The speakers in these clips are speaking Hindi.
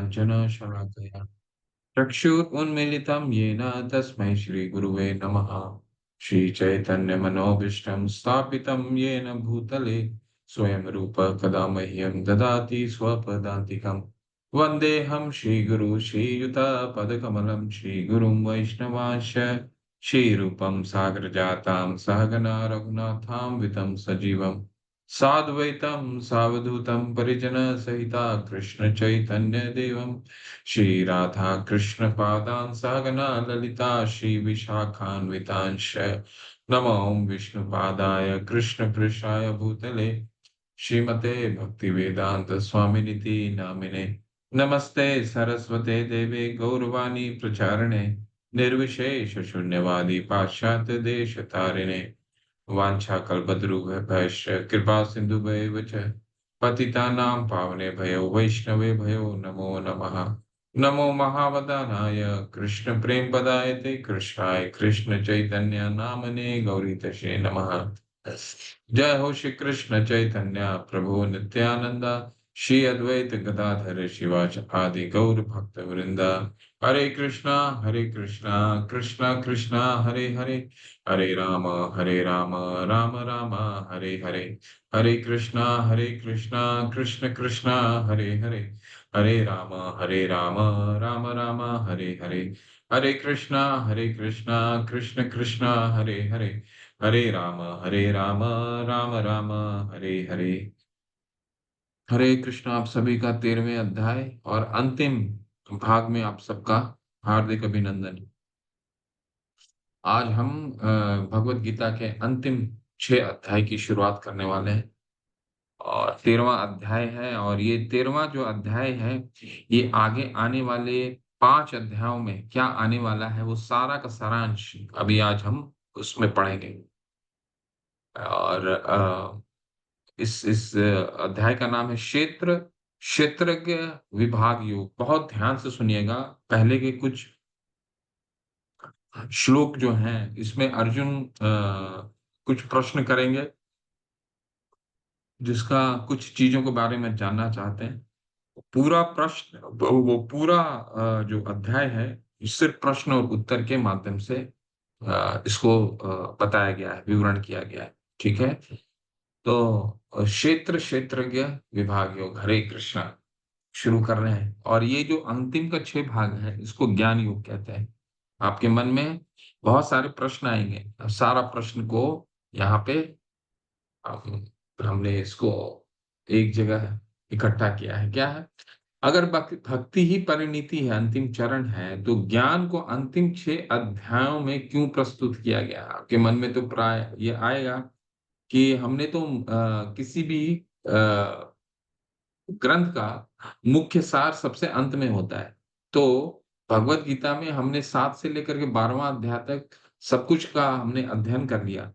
ज्ञानाञ्जनशलाकया चक्षुरुन्मीलितं येन तस्मै श्रीगुरुवे नमः। श्रीचैतन्यमनोभीष्टं स्थापितं येन भूतले स्वयं रूप कदा मह्यं ददाति स्वपदान्तिकम्। वन्देऽहं श्रीगुरु श्रीयुतपदकमलं श्रीगुरुं वैष्णवांश्च श्रीरूपं सागरजातां सहगना रघुनाथान्वितं सजीवं साद्वैतं सावधूतं परिजनसहिता कृष्णचैतन्यदेवं श्री राधा कृष्ण पादान सहगना ललिता श्री विशाखान्वितांश नमो विष्णुपादाय कृष्ण पृष्ठाय भूतले श्रीमते भक्ति वेदांत स्वामिनिति नामिने नमस्ते सरस्वते देवे गौरवाणी प्रचारिणे निर्विशेष शून्यवादी पाश्चात्य देश तारिणे वाञ्छाकल्पतरुभ्यश्च कृपा सिन्धुभ्येव च पतितानां पावनेभ्यो वैष्णवेभ्यो नमो नमः। नमो महावदानाय कृष्ण प्रेम पदायते कृष्णाय कृष्ण चैतन्य नामने गौरीतशे नमः। जय हो श्री कृष्ण चैतन्य प्रभु नित्यानंदा श्री अद्वैत गदाधर शिवाच आदि गौर भक्त वृंदा। हरे कृष्णा कृष्णा कृष्णा हरे हरे हरे राम राम राम हरे हरे। हरे कृष्णा कृष्ण कृष्णा हरे हरे हरे राम राम राम हरे हरे। हरे कृष्णा कृष्ण कृष्णा हरे हरे हरे राम राम राम हरे हरे। हरे कृष्णा। आप सभी का 13वें अध्याय और अंतिम भाग में आप सबका हार्दिक अभिनंदन। आज हम भगवत गीता के अंतिम 6 अध्याय की शुरुआत करने वाले हैं और 13वां अध्याय है। और ये 13वां जो अध्याय है ये आगे आने वाले 5 अध्यायों में क्या आने वाला है वो सारा का सारांश अभी आज हम उसमें पढ़ेंगे। और इस अध्याय का नाम है क्षेत्रज्ञ विभाग योग। बहुत ध्यान से सुनिएगा। पहले के कुछ श्लोक जो हैं इसमें अर्जुन कुछ प्रश्न करेंगे जिसका कुछ चीजों के बारे में जानना चाहते हैं। पूरा प्रश्न वो पूरा जो अध्याय है सिर्फ प्रश्न और उत्तर के माध्यम से इसको बताया गया है, विवरण किया गया है। ठीक है। तो क्षेत्रज्ञ विभाग योग। हरे कृष्णा। शुरू कर रहे हैं और ये जो अंतिम का 6 भाग है इसको ज्ञान योग कहते हैं। आपके मन में बहुत सारे प्रश्न आएंगे। अब सारा प्रश्न को यहाँ पे हमने इसको एक जगह इकट्ठा किया है। क्या है? अगर भक्ति ही परिणति है, अंतिम चरण है, तो ज्ञान को अंतिम 6 अध्यायों में क्यों प्रस्तुत किया गया? आपके मन में तो प्राय ये आएगा कि हमने तो किसी भी ग्रंथ का मुख्य सार सबसे अंत में होता है। तो भगवत गीता में हमने 7 से लेकर के 12वां अध्याय तक सब कुछ का हमने अध्ययन कर लिया।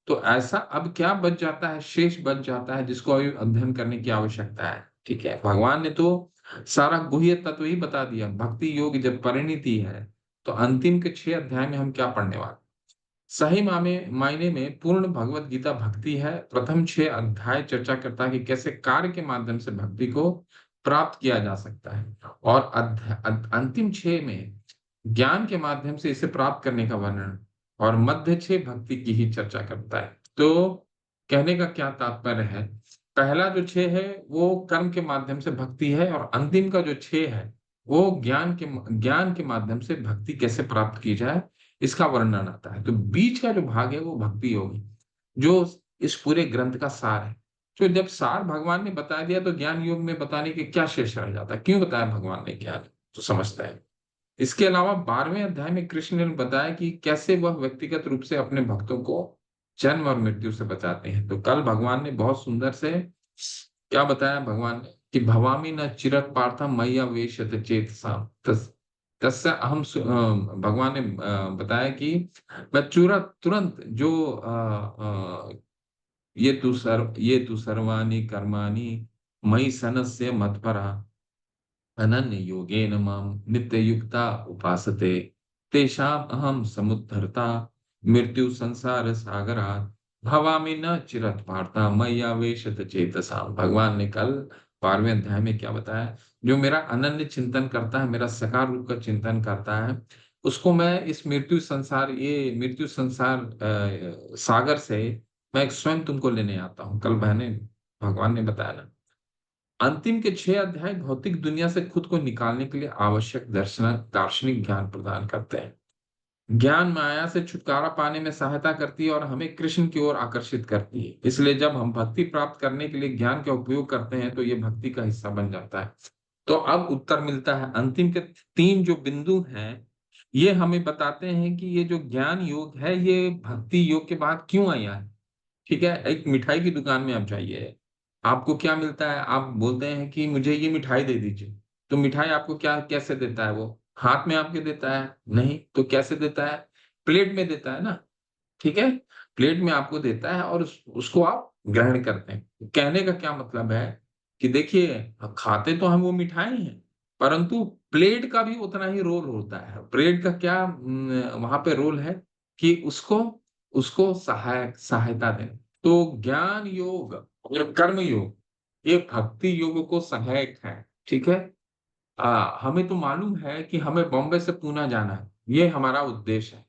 तो ऐसा अब क्या बच जाता है, शेष बच जाता है जिसको अभी अध्ययन करने की आवश्यकता है। ठीक है। भगवान ने तो सारा गुह्य तत्व ही बता दिया। भक्ति योग जब परिणति है तो अंतिम के 6 अध्याय में हम क्या पढ़ने वाले? सही मायने में पूर्ण भगवत गीता भक्ति है। प्रथम 6 अध्याय चर्चा करता है कि कैसे कार्य के माध्यम से भक्ति को प्राप्त किया जा सकता है और अंतिम 6 में ज्ञान के माध्यम से इसे प्राप्त करने का वर्णन और मध्य 6 भक्ति की ही चर्चा करता है। तो कहने का क्या तात्पर्य है? पहला जो 6 है वो कर्म के माध्यम से भक्ति है और अंतिम का जो 6 है वो ज्ञान के माध्यम से भक्ति कैसे प्राप्त की जाए इसका वर्णन आता है। तो बीच का जो भाग है वो भक्ति योग है जो इस पूरे ग्रंथ का सार है। तो जब सार भगवान ने बता दिया तो ज्ञान योग में बताने के क्या शेष रह जाता है? क्यों बताया भगवान ने ज्ञान? तो समझता है। इसके अलावा 12वें अध्याय में कृष्ण ने बताया कि कैसे वह व्यक्तिगत रूप से अपने भक्तों को जन्म और मृत्यु से बचाते हैं। तो कल भगवान ने बहुत सुंदर से क्या बताया? भगवान ने कि भवामी न चिरत पार्थम मय्या वेशत चेतसाम तस्य अहम भगवान ने बताया कि मैं तुरंत जो ये तु सर्वाणि कर्माणि मयि सनस्य मत्परा अनन्य योगेन माम नित्य युक्ता उपासते तेषाम अहम समुद्धरता मृत्यु संसार सागरा भवामि न चिरत पार्था मय्या वेशत चेतसा। भगवान ने कल 12वें अध्याय में क्या बताया? जो मेरा अनन्य चिंतन करता है, मेरा सकार रूप का चिंतन करता है, उसको मैं इस मृत्यु संसार सागर से मैं स्वयं तुमको लेने आता हूँ। कल भगवान ने बताया ना, अंतिम के 6 अध्याय भौतिक दुनिया से खुद को निकालने के लिए आवश्यक दार्शनिक ज्ञान प्रदान करते हैं। ज्ञान माया से छुटकारा पाने में सहायता करती है और हमें कृष्ण की ओर आकर्षित करती है। इसलिए जब हम भक्ति प्राप्त करने के लिए ज्ञान का उपयोग करते हैं तो ये भक्ति का हिस्सा बन जाता है। तो अब उत्तर मिलता है, अंतिम के 3 जो बिंदु हैं, ये हमें बताते हैं कि ये जो ज्ञान योग है, ये भक्ति योग के बाद क्यों आया है। ठीक है, एक मिठाई की दुकान में आप जाइए, आपको क्या मिलता है? आप बोलते हैं कि मुझे ये मिठाई दे दीजिए, तो मिठाई आपको क्या कैसे देता है? वो हाथ में आपके देता है? नहीं, तो कैसे देता है? प्लेट में देता है ना। ठीक है, प्लेट में आपको देता है और उसको आप ग्रहण करते हैं। कहने का क्या मतलब है कि देखिए, खाते तो हम वो मिठाई हैं, परंतु प्लेट का भी उतना ही रोल होता है। प्लेट का क्या वहां पे रोल है कि उसको उसको सहायता देना। तो ज्ञान योग और कर्म योग, ये भक्ति योग को सहायक है। ठीक है, हमें तो मालूम है कि हमें बॉम्बे से पूना जाना है, ये हमारा उद्देश्य है,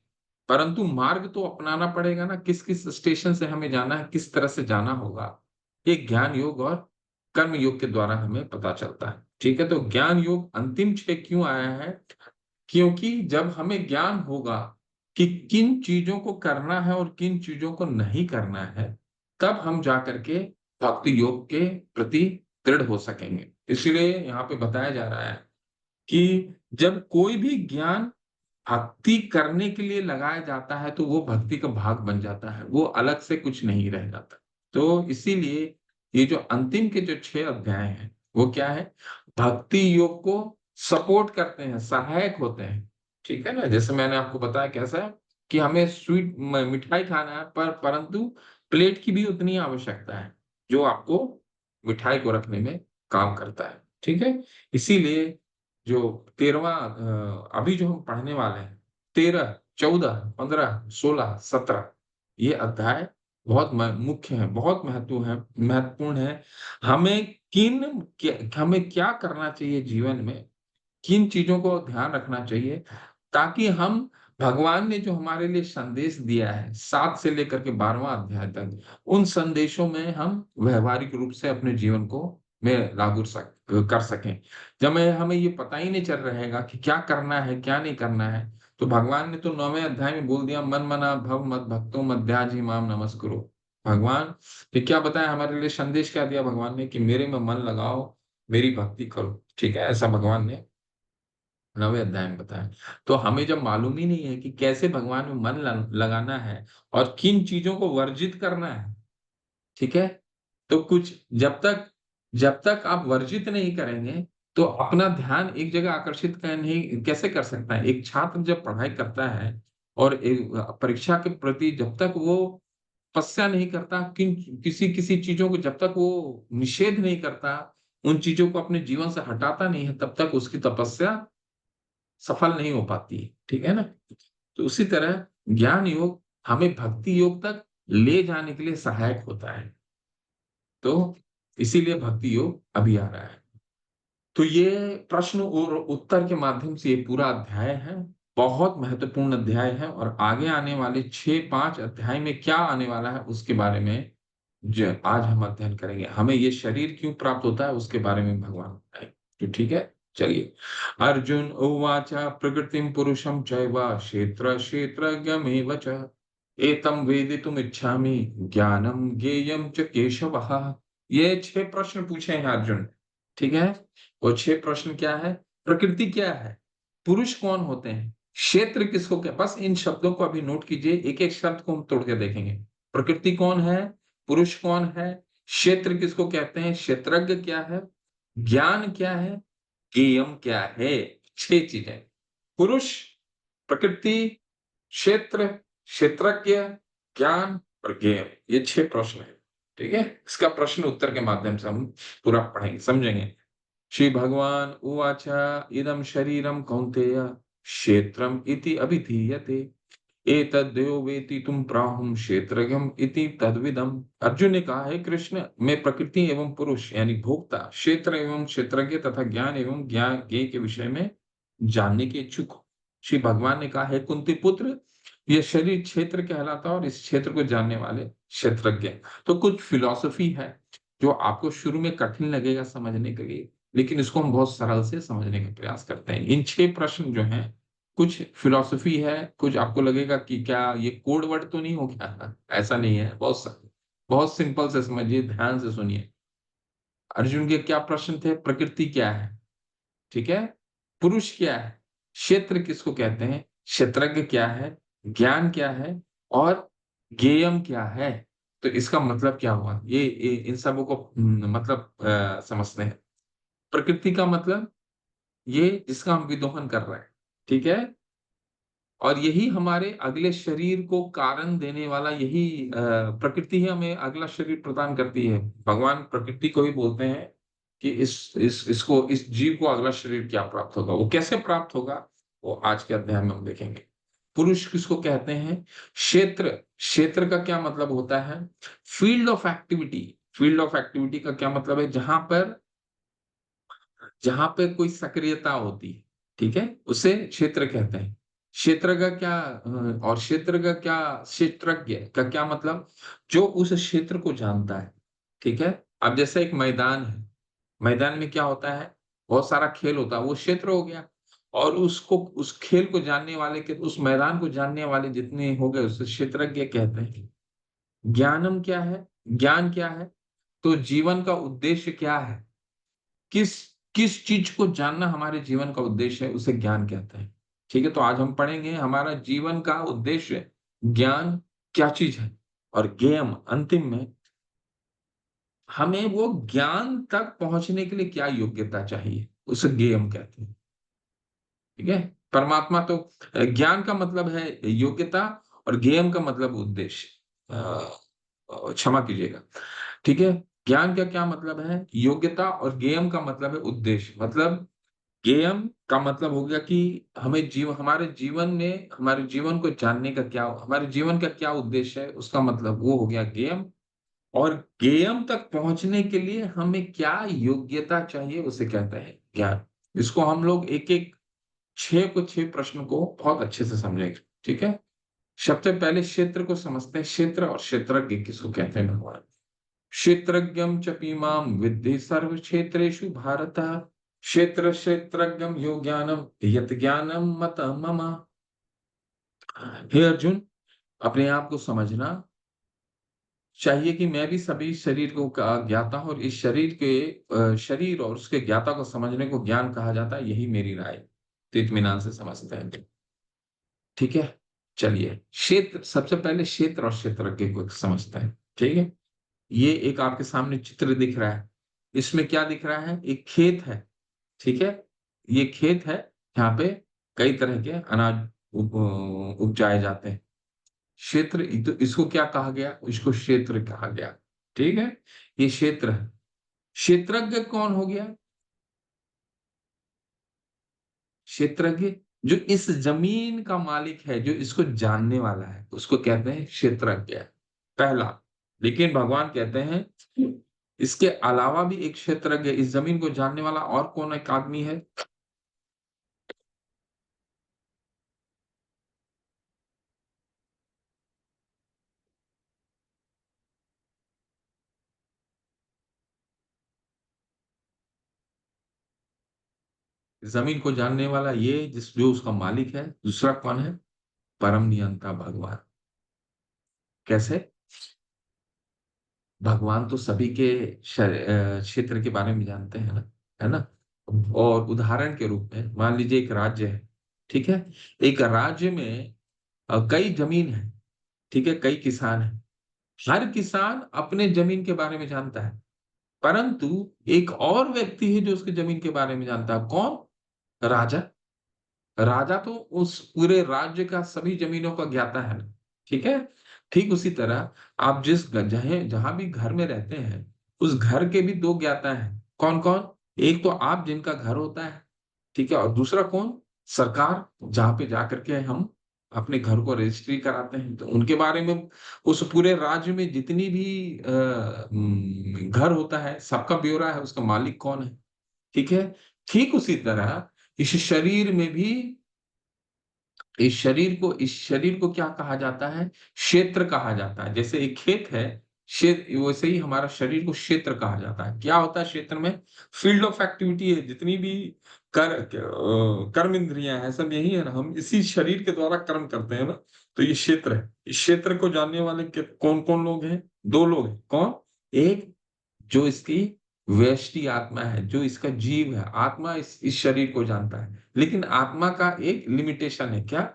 परंतु मार्ग तो अपनाना पड़ेगा ना, किस किस स्टेशन से हमें जाना है, किस तरह से जाना होगा, ये ज्ञान योग और कर्म योग के द्वारा हमें पता चलता है। ठीक है, तो ज्ञान योग अंतिम 6 क्यों आया है? क्योंकि जब हमें ज्ञान होगा कि किन चीजों को करना है और किन चीजों को नहीं करना है, तब हम जाकर के भक्ति योग के प्रति दृढ़ हो सकेंगे। इसलिए यहाँ पे बताया जा रहा है कि जब कोई भी ज्ञान भक्ति करने के लिए लगाया जाता है तो वो भक्ति का भाग बन जाता है, वो अलग से कुछ नहीं रह जाता। तो इसीलिए ये जो अंतिम के जो 6 अध्याय हैं, वो क्या है? भक्ति योग को सपोर्ट करते हैं, सहायक होते हैं। ठीक है ना, जैसे मैंने आपको बताया कैसा है कि हमें मिठाई खाना है, पर परंतु प्लेट की भी उतनी आवश्यकता है जो आपको मिठाई को रखने में काम करता है। ठीक है, इसीलिए जो 13वां अभी जो हम पढ़ने वाले हैं, 13, 14, 15, 16, 17, ये अध्याय बहुत मुख्य है, बहुत महत्वपूर्ण है। हमें क्या करना चाहिए जीवन में, किन चीजों को ध्यान रखना चाहिए, ताकि हम भगवान ने जो हमारे लिए संदेश दिया है 7 से लेकर के 12वां अध्याय तक, उन संदेशों में हम व्यवहारिक रूप से अपने जीवन को में कर सकें। जब मैं हमें ये पता ही नहीं चल रहेगा कि क्या करना है, क्या नहीं करना है, तो भगवान ने तो 9वें अध्याय में बोल दिया, मन मना भव मत भक्तो मध्याजी माम नमस्कुरु। भगवान ने क्या बताया हमारे लिए? संदेश क्या दिया भगवान ने कि मेरे में मन लगाओ, मेरी भक्ति करो। ठीक है, ऐसा भगवान ने 9वें अध्याय में बताया। तो हमें जब मालूम ही नहीं है कि कैसे भगवान में मन लगाना है और किन चीजों को वर्जित करना है, ठीक है, तो कुछ जब तक आप वर्जित नहीं करेंगे तो अपना ध्यान एक जगह आकर्षित नहीं कैसे कर सकता है? एक छात्र जब पढ़ाई करता है और एक परीक्षा के प्रति जब तक वो तपस्या नहीं करता, किसी किसी चीजों को जब तक वो निषेध नहीं करता, उन चीजों को अपने जीवन से हटाता नहीं है, तब तक उसकी तपस्या सफल नहीं हो पाती है। ठीक है ना? तो उसी तरह ज्ञान योग हमें भक्ति योग तक ले जाने के लिए सहायक होता है। तो इसीलिए भक्ति योग अभी आ रहा है। तो ये प्रश्न और उत्तर के माध्यम से ये पूरा अध्याय है। बहुत महत्वपूर्ण अध्याय है और आगे आने वाले 6-5 अध्याय में क्या आने वाला है उसके बारे में आज हम अध्ययन करेंगे। हमें ये शरीर क्यों प्राप्त होता है उसके बारे में भगवान बताएंगे। तो ठीक है, चलिए। अर्जुन उवाच प्रकृतिम पुरुषम चैव क्षेत्र क्षेत्रज्ञमेव च एतम वेदितुम इच्छामि ज्ञानम ज्ञेयम च केशवः। ये 6 प्रश्न पूछे हैं अर्जुन ने। ठीक है, वो 6 प्रश्न क्या है? प्रकृति क्या है? पुरुष कौन होते हैं? क्षेत्र किसको क्या? बस इन शब्दों को अभी नोट कीजिए, एक एक शब्द को हम तोड़ के देखेंगे। प्रकृति कौन है? पुरुष कौन है? क्षेत्र किसको कहते हैं? क्षेत्रज्ञ क्या है? ज्ञान क्या है? ज्ञेयम क्या है? 6 चीजें। पुरुष, प्रकृति, क्षेत्र, क्षेत्रज्ञ, ज्ञान और ज्ञेय, ये 6 प्रश्न है। ठीक है, इसका प्रश्न उत्तर के माध्यम से हम पूरा पढ़ेंगे, समझेंगे। श्री भगवान उवाच इदं शरीरं कौन्तेय क्षेत्रम इति अभिधीयते एतद्यो वेति तुम प्राहुम क्षेत्रज्ञम इति तद्विदम। अर्जुन ने कहा है कृष्ण, मैं प्रकृति एवं पुरुष यानी भोक्ता, क्षेत्र एवं क्षेत्रज्ञ तथा ज्ञान एवं ज्ञान ज्ञ के विषय में जानने के इच्छुक हूं। श्री भगवान ने कहा है कुंती पुत्र, यह शरीर क्षेत्र कहलाता है और इस क्षेत्र को जानने वाले क्षेत्रज्ञ। तो कुछ फिलॉसफी है जो आपको शुरू में कठिन लगेगा समझने के लिए, लेकिन इसको हम बहुत सरल से समझने का प्रयास करते हैं। इन 6 प्रश्न जो हैं, कुछ फिलॉसफी है, कुछ आपको लगेगा कि क्या ये कोड वर्ड तो नहीं हो गया, ऐसा नहीं है। बहुत सिंपल से समझिए, ध्यान से सुनिए। अर्जुन के क्या प्रश्न थे? प्रकृति क्या है, ठीक है, पुरुष क्या है, क्षेत्र किसको कहते हैं, क्षेत्रज्ञ क्या है, ज्ञान क्या है, और ज्ञेयम क्या है। तो इसका मतलब क्या हुआ, ये इन सबों को मतलब समझते हैं। प्रकृति का मतलब ये जिसका हम विदोहन कर रहे हैं, ठीक है, और यही हमारे अगले शरीर को कारण देने वाला, यही प्रकृति ही हमें अगला शरीर प्रदान करती है। भगवान प्रकृति को ही बोलते हैं कि इस जीव को अगला शरीर क्या प्राप्त होगा, वो कैसे प्राप्त होगा, वो आज के अध्याय में हम देखेंगे। पुरुष किसको कहते हैं? क्षेत्र। क्षेत्र का क्या मतलब होता है? Field of activity. Field of activity का क्या मतलब है? जहां पे कोई सक्रियता होती है, ठीक है, उसे क्षेत्र कहते हैं। क्षेत्र का क्या और क्षेत्र का क्या, क्षेत्रज्ञ का क्या मतलब? जो उस क्षेत्र को जानता है, ठीक है। अब जैसे एक मैदान है, मैदान में क्या होता है? बहुत सारा खेल होता है, वो क्षेत्र हो गया। और उसको, उस खेल को जानने वाले के, उस मैदान को जानने वाले जितने हो गए उसे क्षेत्रज्ञ कहते हैं। ज्ञानम क्या है? ज्ञान क्या है? तो जीवन का उद्देश्य क्या है, किस किस चीज को जानना हमारे जीवन का उद्देश्य है, उसे ज्ञान कहते हैं। ठीक है, तो आज हम पढ़ेंगे हमारा जीवन का उद्देश्य ज्ञान क्या चीज है, और ज्ञेयम अंतिम में हमें वो ज्ञान तक पहुंचने के लिए क्या योग्यता चाहिए, उसे ज्ञेयम कहते हैं। ठीक है, परमात्मा तो, ज्ञान का मतलब है योग्यता, और ज्ञेयम का मतलब उद्देश्य। क्षमा कीजिएगा, ठीक है। ज्ञान का क्या मतलब है? योग्यता, और ज्ञेयम का मतलब है उद्देश्य। मतलब ज्ञेयम का मतलब हो गया कि हमें हमारे जीवन में, हमारे जीवन को जानने का क्या, हमारे जीवन का क्या उद्देश्य है, उसका मतलब वो हो गया ज्ञेयम। और ज्ञेयम तक पहुंचने के लिए हमें क्या योग्यता चाहिए, उसे कहते हैं ज्ञान। इसको हम लोग एक एक 6 प्रश्न को बहुत अच्छे से समझेंगे, ठीक है। सबसे पहले क्षेत्र को समझते हैं। क्षेत्र और क्षेत्रज्ञ किसको कहते हैं भगवान? क्षेत्रज्ञम च इमां विद्धि सर्व क्षेत्रेषु भारत, क्षेत्र क्षेत्रज्ञम यो ज्ञानम यत ज्ञानम मत मम। हे अर्जुन, अपने आप को समझना चाहिए कि मैं भी सभी शरीर को का ज्ञाता हूं, और इस शरीर के शरीर और उसके ज्ञाता को समझने को ज्ञान कहा जाता है, यही मेरी राय। तो इत्मीनान से समझते हैं, ठीक है। चलिए, क्षेत्र, सबसे पहले क्षेत्र और क्षेत्रज्ञ को समझते हैं, ठीक है। ये एक आपके सामने चित्र दिख रहा है, इसमें क्या दिख रहा है? एक खेत है, ठीक है। ये खेत है, यहाँ पे कई तरह के अनाज उपजाए जाते हैं। क्षेत्र, तो इसको क्या कहा गया? इसको क्षेत्र कहा गया, ठीक है। ये क्षेत्र है। क्षेत्रज्ञ कौन हो गया? क्षेत्रज्ञ जो इस जमीन का मालिक है, जो इसको जानने वाला है, उसको कहते हैं क्षेत्रज्ञ, पहला। लेकिन भगवान कहते हैं इसके अलावा भी एक क्षेत्रज्ञ, इस जमीन को जानने वाला और कौन एक आदमी है? जमीन को जानने वाला ये, जो उसका मालिक है, दूसरा कौन है? परम नियंता भगवान। कैसे? भगवान तो सभी के क्षेत्र के बारे में जानते हैं ना, है ना। और उदाहरण के रूप में मान लीजिए एक राज्य है, ठीक है। एक राज्य में कई जमीन है, ठीक है, कई किसान है। हर किसान अपने जमीन के बारे में जानता है, परंतु एक और व्यक्ति है जो उसकी जमीन के बारे में जानता है। कौन? राजा। राजा तो उस पूरे राज्य का सभी जमीनों का ज्ञाता है ना, ठीक है। ठीक उसी तरह आप जिस जहां जहां भी घर में रहते हैं, उस घर के भी दो ज्ञाता हैं। कौन कौन? एक तो आप जिनका घर होता है, ठीक है, और दूसरा कौन? सरकार, जहां पे जाकर के हम अपने घर को रजिस्ट्री कराते हैं, तो उनके बारे में उस पूरे राज्य में जितनी भी घर होता है, सबका ब्यौरा है, उसका मालिक कौन है, ठीक है? ठीक उसी तरह इस शरीर में भी इस शरीर को क्या कहा जाता है? क्षेत्र कहा जाता है। जैसे एक खेत है, वैसे ही हमारा शरीर को क्षेत्र कहा जाता है। क्या होता है क्षेत्र में? फील्ड ऑफ एक्टिविटी है, जितनी भी कर्म इंद्रियाँ हैं, सब यही है ना, हम इसी शरीर के द्वारा कर्म करते हैं ना, तो ये क्षेत्र है। इस क्षेत्र को जानने वाले कौन-कौन लोग हैं? 2 लोग हैं। कौन? एक जो इसकी व्यष्टि आत्मा है, जो इसका जीव है, आत्मा इस शरीर को जानता है। लेकिन आत्मा का एक लिमिटेशन है, क्या?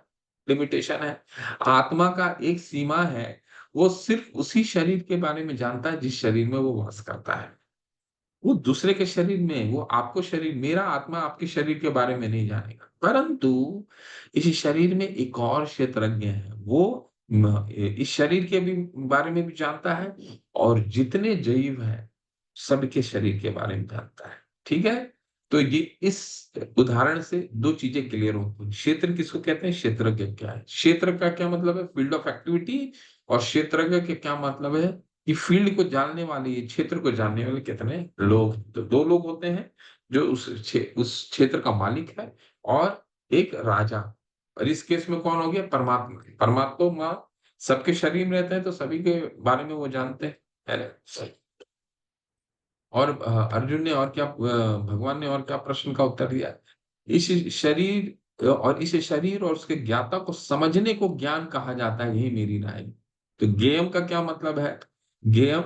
लिमिटेशन है। आत्मा का एक सीमा है, वो सिर्फ़ उसी शरीर के बारे में जानता है जिस शरीर में वो वास करता है। वो दूसरे के शरीर में, वो आपको शरीर मेरा आत्मा आपके शरीर के बारे में नहीं जानेगा। परंतु इस शरीर में एक और क्षेत्रज्ञ है, वो इस शरीर के भी बारे में भी जानता है और जितने जीव हैं, सबके शरीर के बारे में जानता है। ठीक है? तो ये इस उदाहरण से 2 चीज़ें क्लियर होती हैं। क्षेत्र किसको कहते हैं? क्षेत्रज्ञ क्या है? क्षेत्र का क्या मतलब है? Field of activity. और क्षेत्रज्ञ के क्या मतलब है? कि फील्ड को जानने वाले, ये क्षेत्र को जानने वाले कितने लोग हैं। तो 2 लोग होते हैं, जो उस क्षेत्र का मालिक है और एक राजा। और इस केस में कौन हो गया? परमात्मा। परमात्मा सबके शरीर में रहते हैं, तो सभी के बारे में वो जानते हैं। है ना? और अर्जुन ने और क्या भगवान ने और क्या प्रश्न का उत्तर दिया? इस शरीर और उसके ज्ञाता को समझने को ज्ञान कहा जाता है, यही मेरी राय है। तो ज्ञेयम् का क्या मतलब है? ज्ञेयम्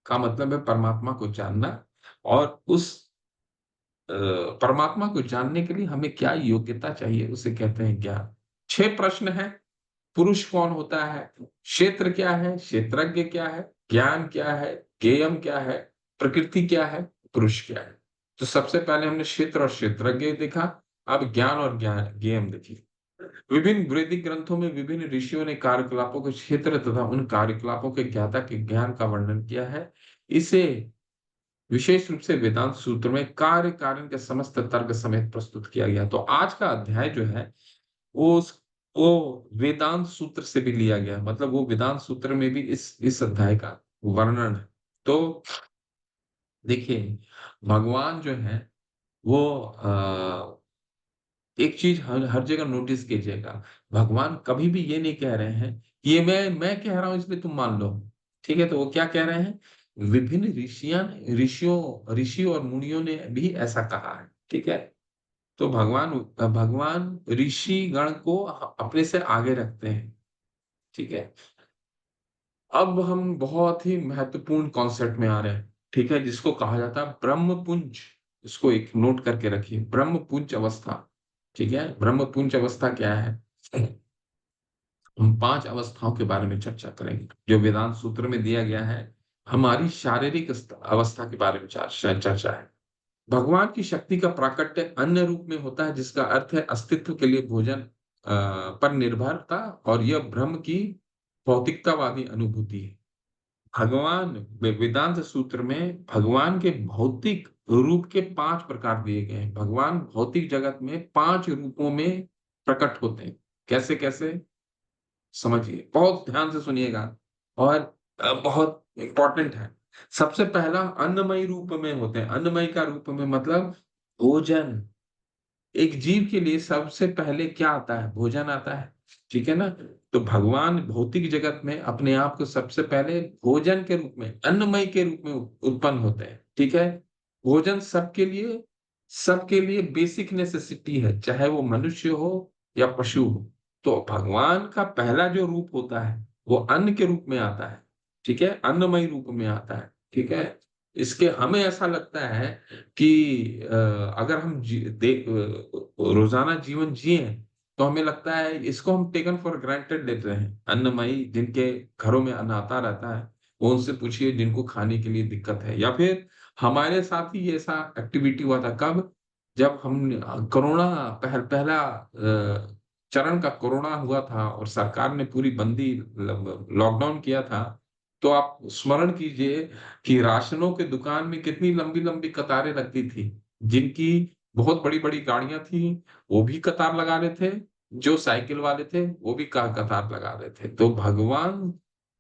का मतलब है परमात्मा को जानना। और उस अ, परमात्मा को जानने के लिए हमें क्या योग्यता चाहिए, उसे कहते हैं ज्ञान। 6 प्रश्न हैं। पुरुष कौन होता है? क्षेत्र क्या है? क्षेत्रज्ञ क्या है? ज्ञान क्या है? ज्ञेयम् क्या है? प्रकृति क्या है? पुरुष क्या है? तो सबसे पहले हमने क्षेत्र और क्षेत्रज्ञ देखा। अब ज्ञान और ज्ञेयम् देखिए। विभिन्न वैदिक ग्रंथों में विभिन्न ऋषियों ने कार्यकलापों के क्षेत्र तथा उन कार्यकलापों के ज्ञाता के ज्ञान का वर्णन किया है। इसे विशेष रूप से वेदांत सूत्र में कार्य कारण के समस्त तर्क समेत प्रस्तुत किया गया। तो आज का अध्याय जो है, वो उस वो वेदांत सूत्र से भी लिया गया है। मतलब वो वेदांत सूत्र में भी इस अध्याय का वर्णन है। तो देखिए, भगवान जो है वो एक चीज़ हर हर जगह नोटिस कीजिएगा, भगवान कभी भी ये नहीं कह रहे हैं, ये मैं कह रहा हूँ इसलिए तुम मान लो। ठीक है? तो वो क्या कह रहे हैं? विभिन्न ऋषि और मुनियों ने भी ऐसा कहा है। ठीक है? तो भगवान ऋषि गण को अपने से आगे रखते हैं। ठीक है? अब हम बहुत ही महत्वपूर्ण कॉन्सेप्ट में आ रहे हैं। ठीक है? जिसको कहा जाता है ब्रह्मपुंज। इसको एक नोट करके रखिए, ब्रह्मपुंज अवस्था। ठीक है? ब्रह्मपुंज अवस्था क्या है? हम 5 अवस्थाओं के बारे में चर्चा करेंगे, जो वेदांत सूत्र में दिया गया है। हमारी शारीरिक अवस्था के बारे में चर्चा है। भगवान की शक्ति का प्राकट्य अन्य रूप में होता है, जिसका अर्थ है अस्तित्व के लिए भोजन पर निर्भरता, और यह ब्रह्म की भौतिकतावादी अनुभूति है। भगवान वेदांत सूत्र में भगवान के भौतिक रूप के 5 प्रकार दिए गए हैं। भगवान भौतिक जगत में 5 रूपों में प्रकट होते हैं। कैसे-कैसे? समझिए, बहुत ध्यान से सुनिएगा। और बहुत इम्पोर्टेंट है। सबसे पहला अन्नमयी रूप में होते हैं। अन्नमयी का रूप में मतलब भोजन। एक जीव के लिए सबसे पहले क्या आता है? भोजन आता है। ठीक है ना? तो भगवान भौतिक जगत में अपने आप को सबसे पहले भोजन के रूप में, अन्नमय के रूप में उत्पन्न होते हैं। ठीक है? भोजन सबके लिए बेसिक नेसेसिटी है, चाहे वो मनुष्य हो या पशु हो। तो भगवान का पहला जो रूप होता है, वो अन्न के रूप में आता है। ठीक है? अन्नमय रूप में आता है। ठीक है? इसके हमें ऐसा लगता है कि अगर हम रोज़ाना जीवन जिए, तो हमें लगता है इसको हम टेकन फॉर ग्रांटेड लेते हैं। अन्नमयी जिनके घरों में अन्न आता रहता है, वो उनसे पूछिए जिनको खाने के लिए दिक्कत है। या फिर हमारे साथ ही ऐसा एक्टिविटी हुआ था कब? जब हम कोरोना पहला चरण का कोरोना हुआ था और सरकार ने पूरी बंदी लॉकडाउन किया था। तो आप स्मरण कीजिए कि राशनों के दुकान में कितनी लंबी-लंबी कतारें लगती थी। जिनकी बहुत बड़ी-बड़ी गाड़ियाँ थी, वो भी कतार लगा रहे थे। जो साइकिल वाले थे वो भी कतार लगा रहे थे। तो भगवान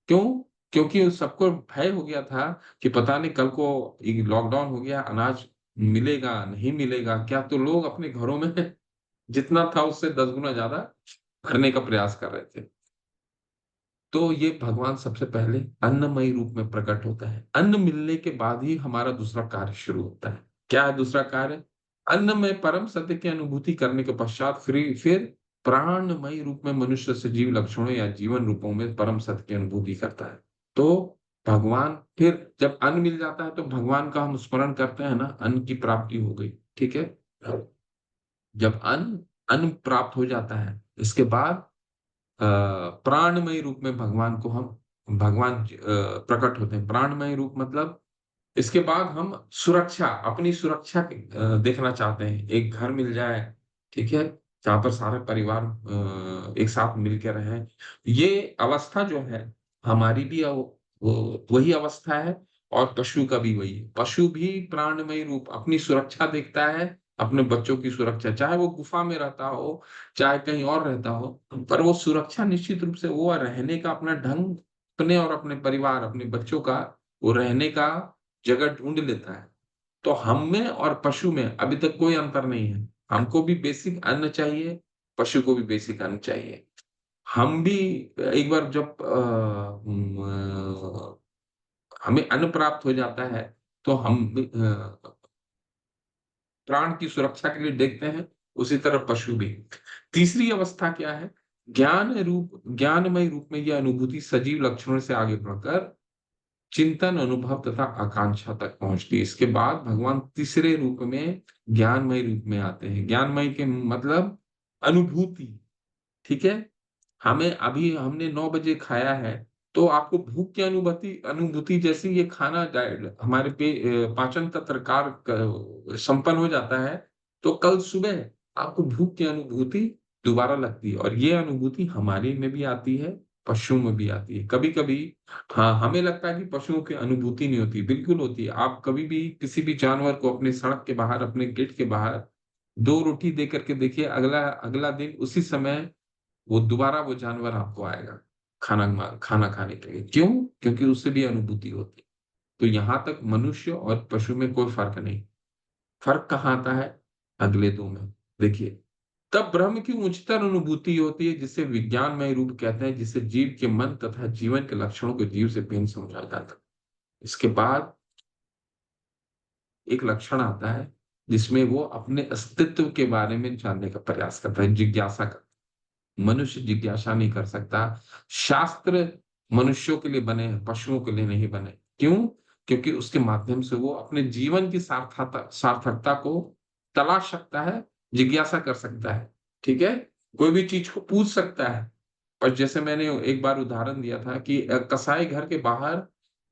क्यों? क्योंकि उस सबको भय हो गया था कि पता नहीं कल को लॉकडाउन हो गया, अनाज मिलेगा नहीं मिलेगा क्या, तो लोग अपने घरों में जितना था उससे 10 गुना ज्यादा भरने का प्रयास कर रहे थे। तो ये भगवान सबसे पहले अन्नमयी रूप में प्रकट होता है। अन्न मिलने के बाद ही हमारा दूसरा कार्य शुरू होता है। क्या है दूसरा कार्य? अन्न में परम सत्य की अनुभूति करने के पश्चात फिर प्राणमयी रूप में मनुष्य सजीव लक्षणों या जीवन रूपों में परम सत्य की अनुभूति करता है। तो भगवान फिर जब अन्न मिल जाता है तो भगवान का हम स्मरण करते हैं ना, अन्न की प्राप्ति हो गई। ठीक है। जब अन्न अन्न प्राप्त हो जाता है, इसके बाद प्राणमय रूप में भगवान प्रकट होते हैं। प्राणमय रूप मतलब इसके बाद हम अपनी सुरक्षा देखना चाहते हैं। एक घर मिल जाए, ठीक है, जहां पर सारे परिवार एक साथ मिलकर रहे। ये अवस्था जो है हमारी भी वही अवस्था है, और पशु का भी वही है। पशु भी प्राणमय रूप अपनी सुरक्षा देखता है, अपने बच्चों की सुरक्षा, चाहे वो गुफा में रहता हो, चाहे कहीं और रहता हो, पर वो सुरक्षा निश्चित रूप से वो रहने का अपना ढंग, अपने और अपने परिवार, अपने बच्चों का वो रहने का जगह ढूंढ लेता है। तो हम में और पशु में अभी तक कोई अंतर नहीं है। हमको भी बेसिक अन्न चाहिए, पशु को भी बेसिक अन्न चाहिए। हम भी एक बार जब हमें अन्न प्राप्त हो जाता है तो हम भी, प्राण की सुरक्षा के लिए देखते हैं, उसी तरह पशु भी। तीसरी अवस्था क्या है? ज्ञानमय रूप में यह अनुभूति सजीव लक्षणों से आगे बढ़कर चिंतन, अनुभव तथा आकांक्षा तक पहुंचती है। इसके बाद भगवान तीसरे रूप में ज्ञानमय रूप में आते हैं। ज्ञानमय के मतलब अनुभूति। ठीक है। हमने 9 बजे खाया है, तो आपको भूख की अनुभूति अनुभूति जैसी ये खाना हमारे पाचन तंत्र कार्य संपन्न हो जाता है, तो कल सुबह आपको भूख की अनुभूति दोबारा लगती है। और ये अनुभूति हमारे में भी आती है, पशुओं में भी आती है। कभी कभी हाँ, हमें लगता है कि पशुओं की अनुभूति नहीं होती, बिल्कुल होती है। आप कभी भी किसी भी जानवर को अपने सड़क के बाहर, अपने गेट के बाहर 2 रोटी दे करके देखिए, अगला अगला दिन उसी समय वो जानवर आपको आएगा खाना खाने के लिए। क्यों? क्योंकि उससे भी अनुभूति होती है। तो यहां तक मनुष्य और पशु में कोई फर्क नहीं। फर्क कहाँ आता है? अगले 2 में देखिए। तब ब्रह्म की उच्चतर अनुभूति होती है, जिसे विज्ञानमय रूप कहते हैं, जिसे जीव के मन तथा जीवन के लक्षणों को जीव से भिन्न समझा जाता है। इसके बाद एक लक्षण आता है जिसमें वो अपने अस्तित्व के बारे में जानने का प्रयास करता है, जिज्ञासा करता है। मनुष्य जिज्ञासा नहीं कर सकता। शास्त्र मनुष्यों के लिए बने हैं, पशुओं के लिए नहीं बने। क्यों? क्योंकि उसके माध्यम से वो अपने जीवन की सार्थकता को तलाश सकता है, जिज्ञासा कर सकता है। ठीक है। कोई भी चीज को पूछ सकता है। और जैसे मैंने एक बार उदाहरण दिया था कि कसाई घर के बाहर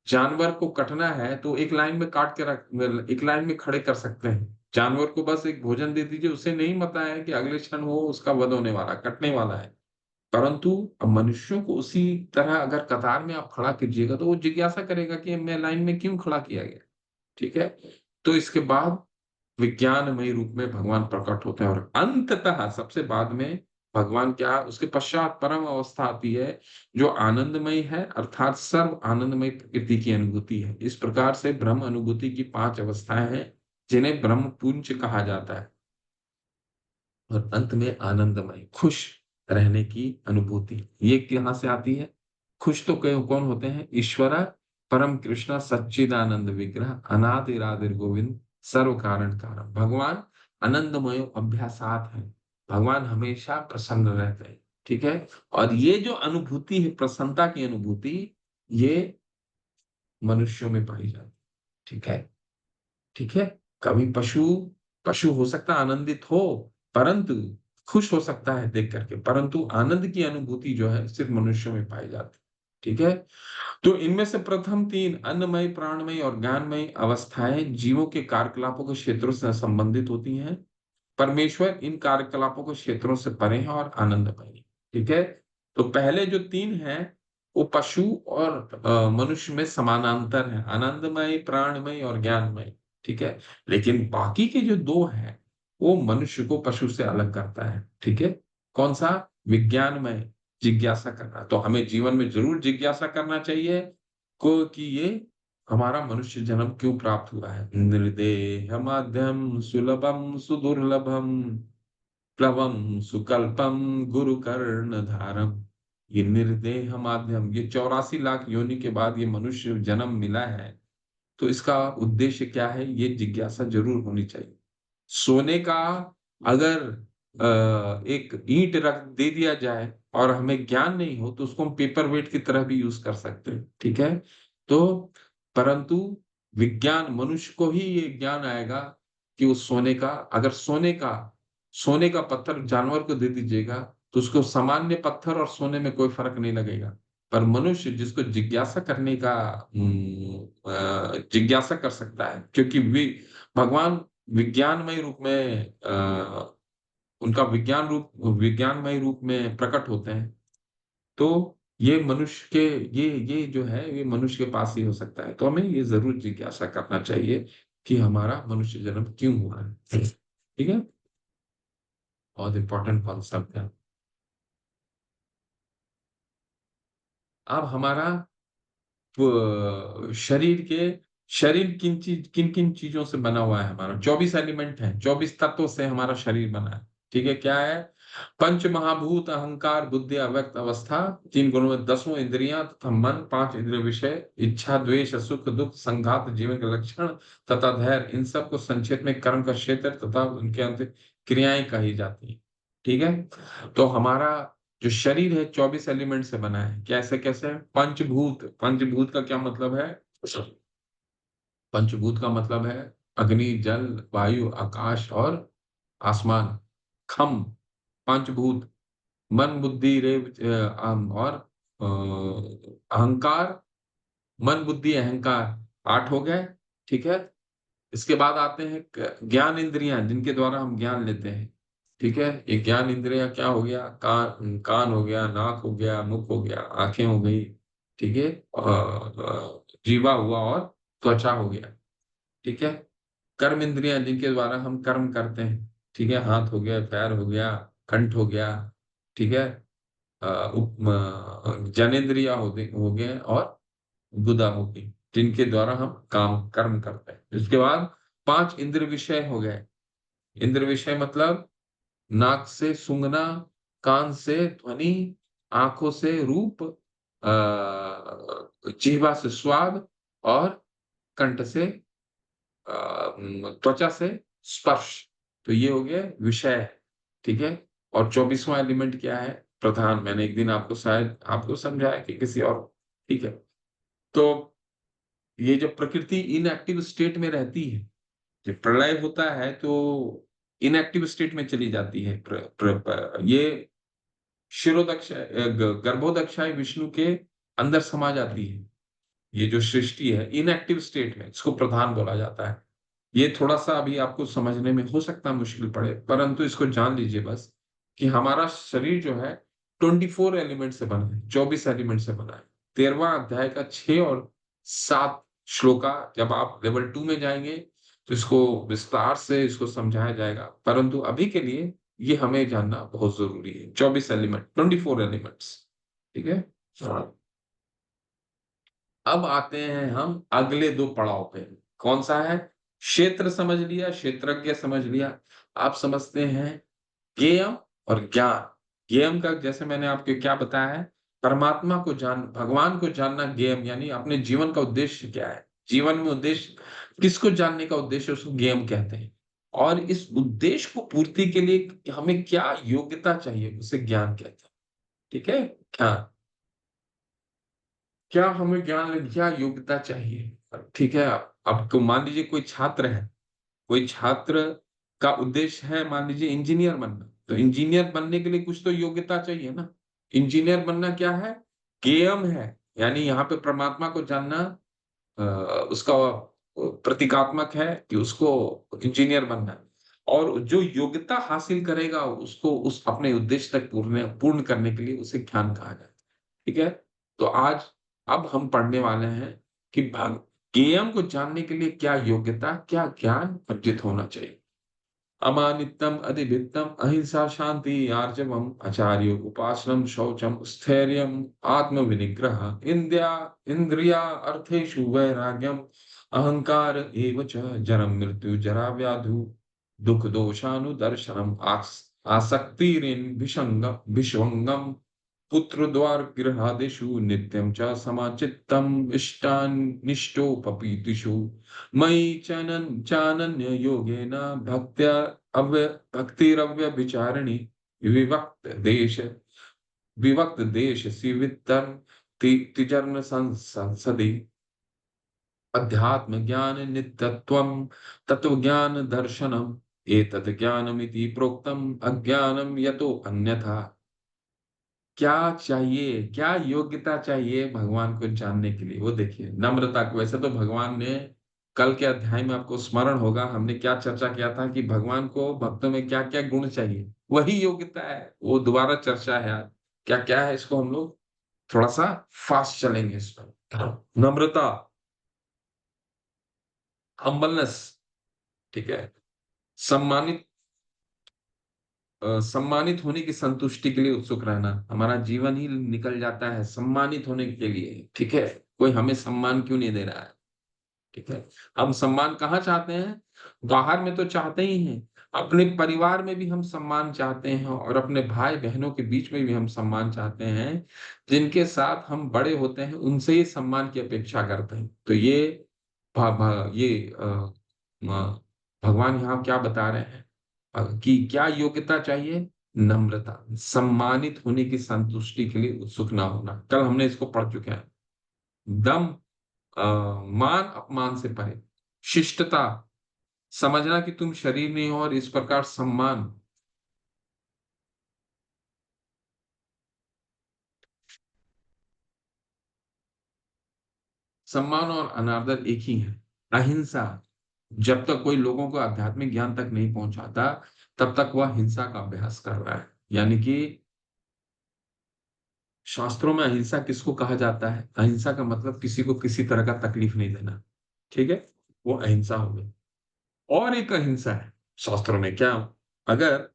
जानवर को कटना है तो एक लाइन में खड़े कर सकते हैं। जानवर को बस एक भोजन दे दीजिए, उसे नहीं पता है कि अगले क्षण वो उसका वध होने वाला, कटने वाला है। परंतु अब मनुष्यों को उसी तरह अगर कतार में आप खड़ा कीजिएगा तो वो जिज्ञासा करेगा कि मैं लाइन में क्यों खड़ा किया गया। ठीक है। तो इसके बाद विज्ञानमय रूप में भगवान प्रकट होते हैं, और अंततः सबसे बाद में भगवान क्या, उसके पश्चात परम अवस्था आती है जो आनंदमय है, अर्थात सर्व आनंदमय प्रकृति की अनुभूति है। इस प्रकार से ब्रह्म अनुभूति की 5 अवस्थाएं हैं, जिन्हें ब्रह्म पुंज कहा जाता है। और अंत में आनंदमय, खुश रहने की अनुभूति, ये कहाँ से आती है? खुश तो कौन होते हैं? ईश्वर परम कृष्ण सच्चिदानंद विग्रह अनादिरादिर गोविंद सर्व कारण कारण। भगवान आनंदमय अभ्यासात है। भगवान हमेशा प्रसन्न रहते हैं। ठीक है। और ये जो अनुभूति है, प्रसन्नता की अनुभूति, ये मनुष्यों में पाई जाती है। ठीक है। ठीक है। कभी पशु पशु हो सकता है आनंदित हो, परंतु खुश हो सकता है देख करके, परंतु आनंद की अनुभूति जो है सिर्फ मनुष्यों में पाई जाती है। ठीक है। तो इनमें से प्रथम 3 अन्नमय, प्राणमय और ज्ञानमय अवस्थाएं जीवों के कार्यकलापों के क्षेत्रों से संबंधित होती हैं। परमेश्वर इन कार्यकलापों के क्षेत्रों से परे हैं और आनंदमय हैं। ठीक है। तो पहले जो 3 हैं वो पशु और मनुष्य में समानांतर है, आनंदमय, प्राणमय और ज्ञानमय। ठीक है। लेकिन बाकी के जो 2 हैं वो मनुष्य को पशु से अलग करता है। ठीक है। कौन-सा? विज्ञानमय जिज्ञासा करना। तो हमें जीवन में ज़रूर जिज्ञासा करना चाहिए को कि ये हमारा मनुष्य जन्म क्यों प्राप्त हुआ है? निर्देह मध्यम सुलभम सुदुर्लभम प्लवम सुकल्पम गुरुकर्णधारम। ये निर्देह माध्यम, ये 84 लाख योनि के बाद ये मनुष्य जन्म मिला है, तो इसका उद्देश्य क्या है? ये जिज्ञासा ज़रूर होनी चाहिए। सोने का अगर एक ईंट रख दे दिया जाए और हमें ज्ञान नहीं हो, तो उसको हम पेपर वेट की तरह भी यूज़ कर सकते हैं, ठीक है? तो परंतु विज्ञान मनुष्य को ही ये ज्ञान आएगा कि उस सोने का पत्थर जानवर को दे दीजिएगा, तो उसको सामान्य पत्थर और सोने में कोई फ़र्क नहीं लगेगा। पर मनुष्य जिसको जिज्ञासा करने का जिज्ञासा कर सकता है, क्योंकि भगवान विज्ञानमय रूप में उनका विज्ञानमय रूप में प्रकट होते हैं। तो ये मनुष्य के ये जो है, ये मनुष्य के पास ही हो सकता है। तो हमें ये ज़रूर जिज्ञासा करना चाहिए कि हमारा मनुष्य जन्म क्यों हुआ है? ठीक है? बहुत इम्पोर्टेंट कॉन्सेप्ट है। अब हमारा शरीर किन-किन चीज़ों से बना हुआ है हमारा? 24 एलिमेंट हैं, 24 तत्वों से हमारा शरीर बना है। ठीक है? क्या है? पंच महाभूत, अहंकार, बुद्धि, अव्यक्त अवस्था, 3 गुणों में 10 इंद्रियाँ तथा मन, 5 इंद्रिय विषय, इच्छा, द्वेष, सुख, दुःख, संघात, जीवन के लक्षण तथा धैर्य, इन सब को संक्षेप में कर्म का क्षेत्र तथा उनके अंत क्रियाएँ कही जाती हैं। ठीक है? तो हमारा जो शरीर है 24 एलिमेंट से बना है। कैसे-कैसे? पंचभूत का क्या मतलब है? पंचभूत का मतलब है अग्नि, जल, वायु, आकाश और आसमान। खम, पंचभूत, मन, बुद्धि, और अहंकार, मन, बुद्धि, अहंकार 8 हो गए, ठीक है? इसके बाद आते हैं ज्ञान इंद्रियाँ जिनके द्वारा हम ज्ञान लेते हैं, ठीक है? ये ज्ञान इंद्रियाँ क्या हो गया? कान हो गया, नाक हो गया, मुख हो गया, आँखें हो गई, ठीक है? जीवा हुआ और त्वचा हो गया, ठीक है? कर्म इंद्रियाँ जिनके द्वारा हम कर्म करते हैं, ठीक है? हाथ हो गया, पैर हो गया, कंठ हो गया, ठीक है? जनेंद्रिया हो गए और गुदा हो गई, जिनके द्वारा हम कर्म करते हैं। इसके बाद 5 इंद्र विषय हो गए। इंद्र विषय मतलब नाक से सूँघना, कान से ध्वनि, आँखों से रूप, जिह्वा से स्वाद और कंठ से त्वचा से स्पर्श। तो ये हो गए विषय, ठीक है? और 24वाँ एलिमेंट क्या है? प्रधान। मैंने एक दिन आपको शायद आपको समझाया कि किसी और ठीक है। तो ये जब प्रकृति इनएक्टिव स्टेट में रहती है, जब प्रलय होता है तो इनएक्टिव स्टेट में चली जाती है। प्र प्र प ये गर्भोदक्षाय विष्णु के अंदर समा जाती है। ये जो सृष्टि है इनएक्टिव स्टेट में, इसको प्रधान बोला जाता है। ये थोड़ा-सा अभी आपको समझने में हो सकता है मुश्किल पड़े, परंतु इसको जान लीजिए बस कि हमारा शरीर जो है 24 एलिमेंट से बना है, 24 एलिमेंट से बना है। 13वां अध्याय का 6 और 7 श्लोका जब आप लेवल 2 में जाएँगे, तो इसको विस्तार से इसको समझाया जाएगा। परंतु अभी के लिए ये हमें जानना बहुत ज़रूरी है। 24 एलिमेंट, 24 एलिमेंट्स, ठीक है? हाँ। अब आते हैं हम अगले 2 पड़ाव पे। कौन-सा है? क्षेत्र समझ लिया, क्षेत्रज्ञ समझ लिया। आप समझते हैं ज्ञेयम् और ज्ञान। ज्ञेयम् का जैसे मैंने आपको क्या बताया है, भगवान को जानना ज्ञेयम् यानी अपने जीवन का उद्देश्य क्या है? जीवन में उद्देश्य किसको जानने का उद्देश्य उसको ज्ञेयम् कहते हैं। और इस उद्देश्य को पूर्ति के लिए हमें क्या योग्यता चाहिए, उसे ज्ञान कहते हैं। ठीक है? हाँ। क्या हमें क्या योग्यता चाहिए? ठीक है, आपको मान लीजिए कोई छात्र का उद्देश्य है मान लीजिए इंजीनियर बनना, तो इंजीनियर बनने के लिए कुछ तो योग्यता चाहिए ना? इंजीनियर बनना क्या है? गेयम है, यानी यहाँ पे परमात्मा को जानना अ, उसका प्रतीकात्मक है कि उसको इंजीनियर बनना है। और जो योग्यता हासिल करेगा उसको उस अपने उद्देश्य तक पूर्ण करने के लिए उसे ज्ञान कहा जाता है। ठीक है? तो अब हम पढ़ने वाले हैं कि गेयम को जानने के लिए क्या योग्यता, क्या ज्ञान अर्जित होना चाहिए। अमानित्यम अधिभित्तम अहिंसा शांति आर्जवम आचार्य उपासनम शौचम स्थैर्यम आत्म विनिग्रह इंद्रिया अर्थेषु वैराग्यम अहंकार एव च जन्म मृत्यु जरा व्याधु दुख दोषानुदर्शनम आसक्तिरिन विषंगम पुत्र द्वार गृहादिषु नित्यं च समाचित्तम इष्टानिष्टोपपीतिषु मयि चानन्य योगेन भक्तिरव्यभिचारिणी विवक्त देश सिवित्तम तिजर्न संसदि अध्यात्म ज्ञान नित्यत्वम तत्व ज्ञान दर्शनम एतत् ज्ञानमिति प्रोक्तम अज्ञानम यतो अन्यथा। क्या चाहिए, क्या योग्यता चाहिए भगवान को जानने के लिए? वो देखिए नम्रता को। वैसे तो भगवान ने कल के अध्याय में आपको स्मरण होगा हमने क्या चर्चा किया था कि भगवान को भक्तों में क्या क्या गुण चाहिए, वही योग्यता है। वो दोबारा चर्चा है आज क्या क्या है, इसको हम लोग थोड़ा सा फास्ट चलेंगे इस पर। नम्रता, हम्बलनेस, ठीक है। सम्मानित सम्मानित होने की संतुष्टि के लिए उत्सुक रहना। हमारा जीवन ही निकल जाता है सम्मानित होने के लिए, ठीक है। कोई हमें सम्मान क्यों नहीं दे रहा है, ठीक है। हम सम्मान कहाँ चाहते हैं? बाहर में तो चाहते ही हैं, अपने परिवार में भी हम सम्मान चाहते हैं और अपने भाई बहनों के बीच में भी हम सम्मान चाहते हैं। जिनके साथ हम बड़े होते हैं उनसे ही सम्मान की अपेक्षा करते हैं। तो ये भगवान यहाँ क्या बता रहे हैं कि क्या योग्यता चाहिए? नम्रता, सम्मानित होने की संतुष्टि के लिए उत्सुक ना होना। कल हमने इसको पढ़ चुके हैं। दम, अ, मान अपमान से परे, शिष्टता, समझना कि तुम शरीर नहीं हो, और इस प्रकार सम्मान। सम्मान और अनादर एक ही है। अहिंसा, जब तक कोई लोगों को आध्यात्मिक ज्ञान तक नहीं पहुंचाता तब तक वह हिंसा का अभ्यास कर रहा है। यानी कि शास्त्रों में अहिंसा किसको कहा जाता है? अहिंसा का मतलब किसी को किसी तरह का तकलीफ नहीं देना, ठीक है। वो अहिंसा हो गई। और एक अहिंसा है शास्त्रों में, क्या? अगर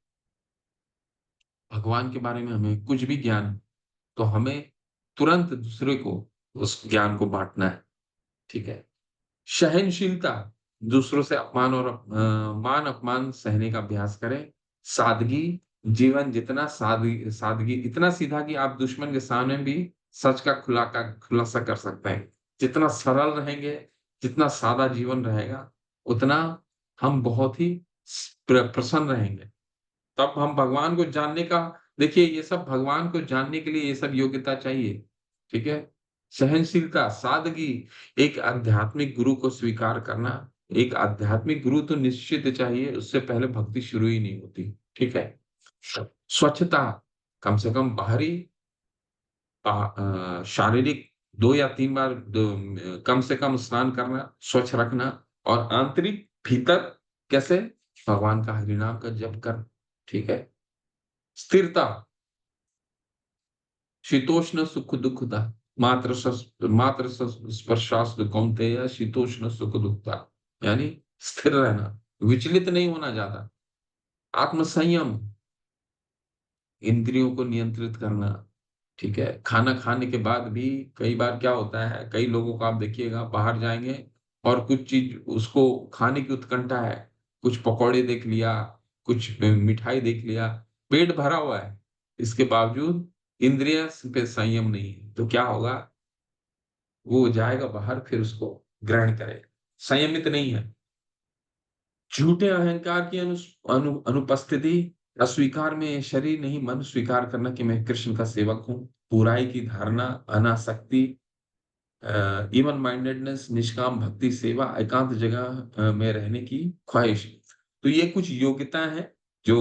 भगवान के बारे में हमें कुछ भी ज्ञान, तो हमें तुरंत दूसरे को उस ज्ञान को बांटना है, ठीक है। सहनशीलता, दूसरों से अपमान और मान अपमान सहने का अभ्यास करें। सादगी, जीवन जितना सादगी इतना सीधा कि आप दुश्मन के सामने भी सच का खुलासा कर सकते हैं। जितना सरल रहेंगे, जितना सादा जीवन रहेगा, उतना हम बहुत ही प्रसन्न रहेंगे। तब हम भगवान को जानने का, देखिए ये सब भगवान को जानने के लिए ये सब योग्यता चाहिए, ठीक है। सहनशीलता, सादगी, एक आध्यात्मिक गुरु को स्वीकार करना। एक आध्यात्मिक गुरु तो निश्चित चाहिए, उससे पहले भक्ति शुरू ही नहीं होती, ठीक है। स्वच्छता, कम से कम बाहरी शारीरिक 2 या 3 बार कम से कम स्नान करना, स्वच्छ रखना। और आंतरिक भीतर कैसे? भगवान का हरिनाम का जप कर, ठीक है। स्थिरता, शीतोष्ण सुख दुखदा, स्पर्शास्त्र कौन्तेय शीतोष्ण सुख दुखदा। यानी स्थिर रहना, विचलित नहीं होना ज्यादा। आत्मसंयम, इंद्रियों को नियंत्रित करना, ठीक है। खाना खाने के बाद भी कई बार क्या होता है, कई लोगों को आप देखिएगा बाहर जाएंगे और कुछ चीज उसको खाने की उत्कंठा है, कुछ पकौड़े देख लिया, कुछ मिठाई देख लिया, पेट भरा हुआ है, इसके बावजूद इंद्रिय पे संयम नहीं है, तो क्या होगा? वो जाएगा बाहर, फिर उसको ग्रहण करेगा, संयमित नहीं है। झूठे अहंकार की अनुपस्थिति, अस्वीकार में शरीर नहीं मन स्वीकार करना कि मैं कृष्ण का सेवक हूँ। बुराई की धारणा, अनासक्ति, इवन माइंडेडनेस, निष्काम भक्ति सेवा, एकांत जगह में रहने की ख्वाहिश। तो ये कुछ योग्यता है जो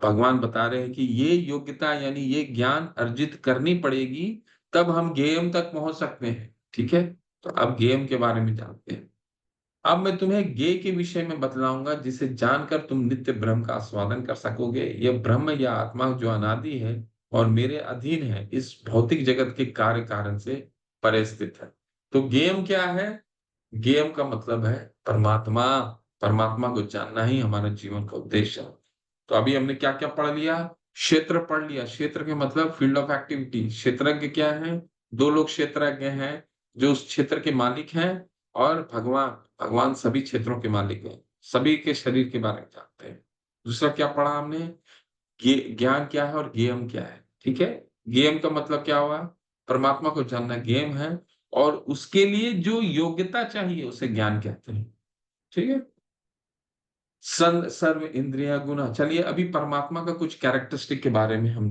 भगवान बता रहे हैं कि ये योग्यता यानी ये ज्ञान अर्जित करनी पड़ेगी, तब हम गेम तक पहुंच सकते हैं, ठीक है। तो अब गेम के बारे में जानते हैं। अब मैं तुम्हें गे के विषय में बतलाऊंगा जिसे जानकर तुम नित्य ब्रह्म का आस्वादन कर सकोगे। यह ब्रह्म या आत्मा जो अनादि है और मेरे अधीन है, इस भौतिक जगत के कार्य कारण से परे स्थित है। तो गेम क्या है? गेम का मतलब है परमात्मा। परमात्मा को जानना ही हमारा जीवन का उद्देश्य है। तो अभी हमने क्या-क्या पढ़ लिया? क्षेत्र पढ़ लिया, क्षेत्र के मतलब फील्ड ऑफ एक्टिविटी। क्षेत्रज्ञ क्या है? 2 लोग क्षेत्रज्ञ हैं, जो उस क्षेत्र के मालिक हैं और भगवान, भगवान सभी क्षेत्रों के मालिक हैं, सभी के शरीर के बारे में जानते हैं। दूसरा क्या पढ़ा हमने? ज्ञान क्या है और ज्ञेयम क्या है, ठीक है? ज्ञेयम का मतलब क्या हुआ? परमात्मा को जानना ज्ञेयम है और उसके लिए जो योग्यता चाहिए उसे ज्ञान कहते हैं, ठीक है? सर्व इंद्रिय गुना। चलिए अभी परमात्मा का कुछ कैरेक्टरिस्टिक के बारे में हम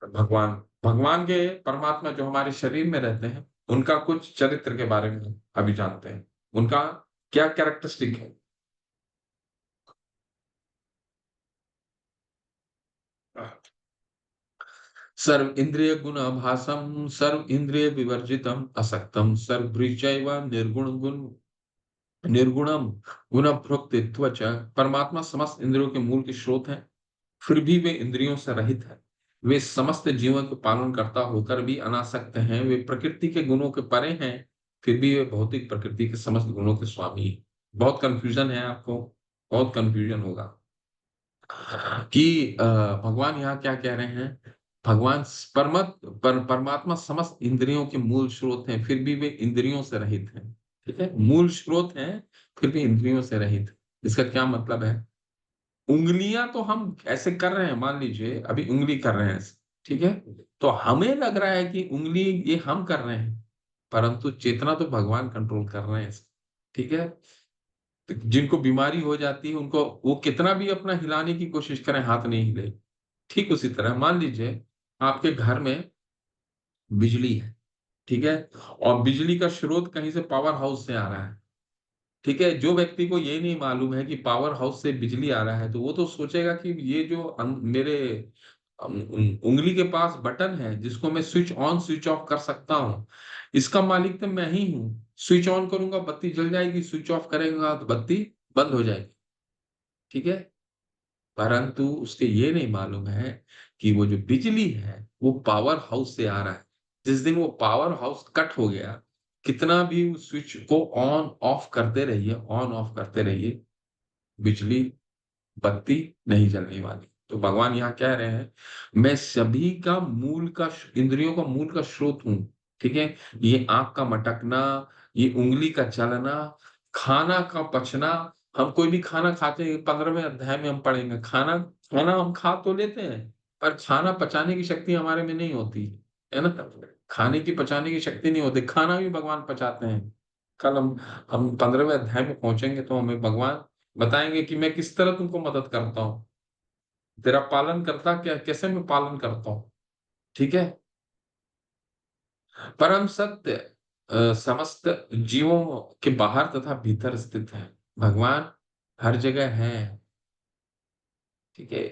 भगवान भगवान के परमात्मा जो हमारे शरीर में रहते हैं, उनका कुछ चरित्र के बारे में हम अभी जानते हैं। उनका क्या कैरेक्टरिस्टिक है? सर्व इंद्रिय गुण भासम, सर्व इंद्रिय विवर्जितम असक्तम, सर्वभृचैव निर्गुण गुण निर्गुणम गुण भोक्तृत्व च। परमात्मा समस्त इंद्रियों के मूल के स्रोत हैं, फिर भी वे इंद्रियों से रहित हैं। वे समस्त जीवों के पालन करता होकर भी अनासक्त हैं। वे प्रकृति के गुणों के परे हैं, फिर भी वे भौतिक प्रकृति के समस्त गुणों के स्वामी हैं। बहुत कंफ्यूजन है आपको, बहुत कंफ्यूजन होगा कि भगवान यहाँ क्या कह रहे हैं। भगवान परमात्मा समस्त इंद्रियों के मूल स्रोत हैं, फिर भी वे इंद्रियों से रहित हैं। ठीक है, मूल स्रोत हैं, फिर भी इंद्रियों से रहित। इसका क्या मतलब है? उंगलियां तो हम ऐसे कर रहे हैं, मान लीजिए अभी उंगली कर रहे हैं ऐसे, ठीक है, तो हमें लग रहा है कि उंगली ये हम कर रहे हैं, परंतु चेतना तो भगवान कंट्रोल कर रहे हैं इसे, ठीक है। तो जिनको बीमारी हो जाती है उनको वो कितना भी अपना हिलाने की कोशिश करें, हाथ नहीं हिले। ठीक उसी तरह मान लीजिए आपके घर में बिजली है, ठीक है, और बिजली का स्रोत कहीं से पावर हाउस से आ रहा है, ठीक है। जो व्यक्ति को ये नहीं मालूम है कि पावर हाउस से बिजली आ रहा है, तो वो तो सोचेगा कि ये जो मेरे उंगली के पास बटन है जिसको मैं स्विच ऑन स्विच ऑफ कर सकता हूँ, इसका मालिक तो मैं ही हूँ। स्विच ऑन करूंगा बत्ती जल जाएगी, स्विच ऑफ करेगा तो बत्ती बंद हो जाएगी, ठीक है। परंतु उसके ये नहीं मालूम है कि वो जो बिजली है वो पावर हाउस से आ रहा है। जिस दिन वो पावर हाउस कट हो गया, कितना भी उस स्विच को ऑन ऑफ करते रहिए, ऑन ऑफ करते रहिए, बिजली बत्ती नहीं जलने वाली। तो भगवान यहाँ कह रहे हैं, मैं सभी का मूल का इंद्रियों का मूल का स्रोत हूँ, ठीक है। ये आंख का मटकना, ये उंगली का चलना, खाना का पचना। हम कोई भी खाना खाते हैं, 15वें अध्याय में हम पढ़ेंगे, खाना खाना हम खा तो लेते हैं, पर खाना पचाने की शक्ति हमारे में नहीं होती है ना। खाने की पचाने की शक्ति नहीं होती, खाना भी भगवान पचाते हैं। कल हम 15वें अध्याय में पहुंचेंगे तो हमें भगवान बताएंगे कि मैं किस तरह तुमको मदद करता हूँ, तेरा पालन करता क्या, कैसे मैं पालन करता हूँ, ठीक है। परम सत्य समस्त जीवों के बाहर तथा भीतर स्थित है। भगवान हर जगह है, ठीक है।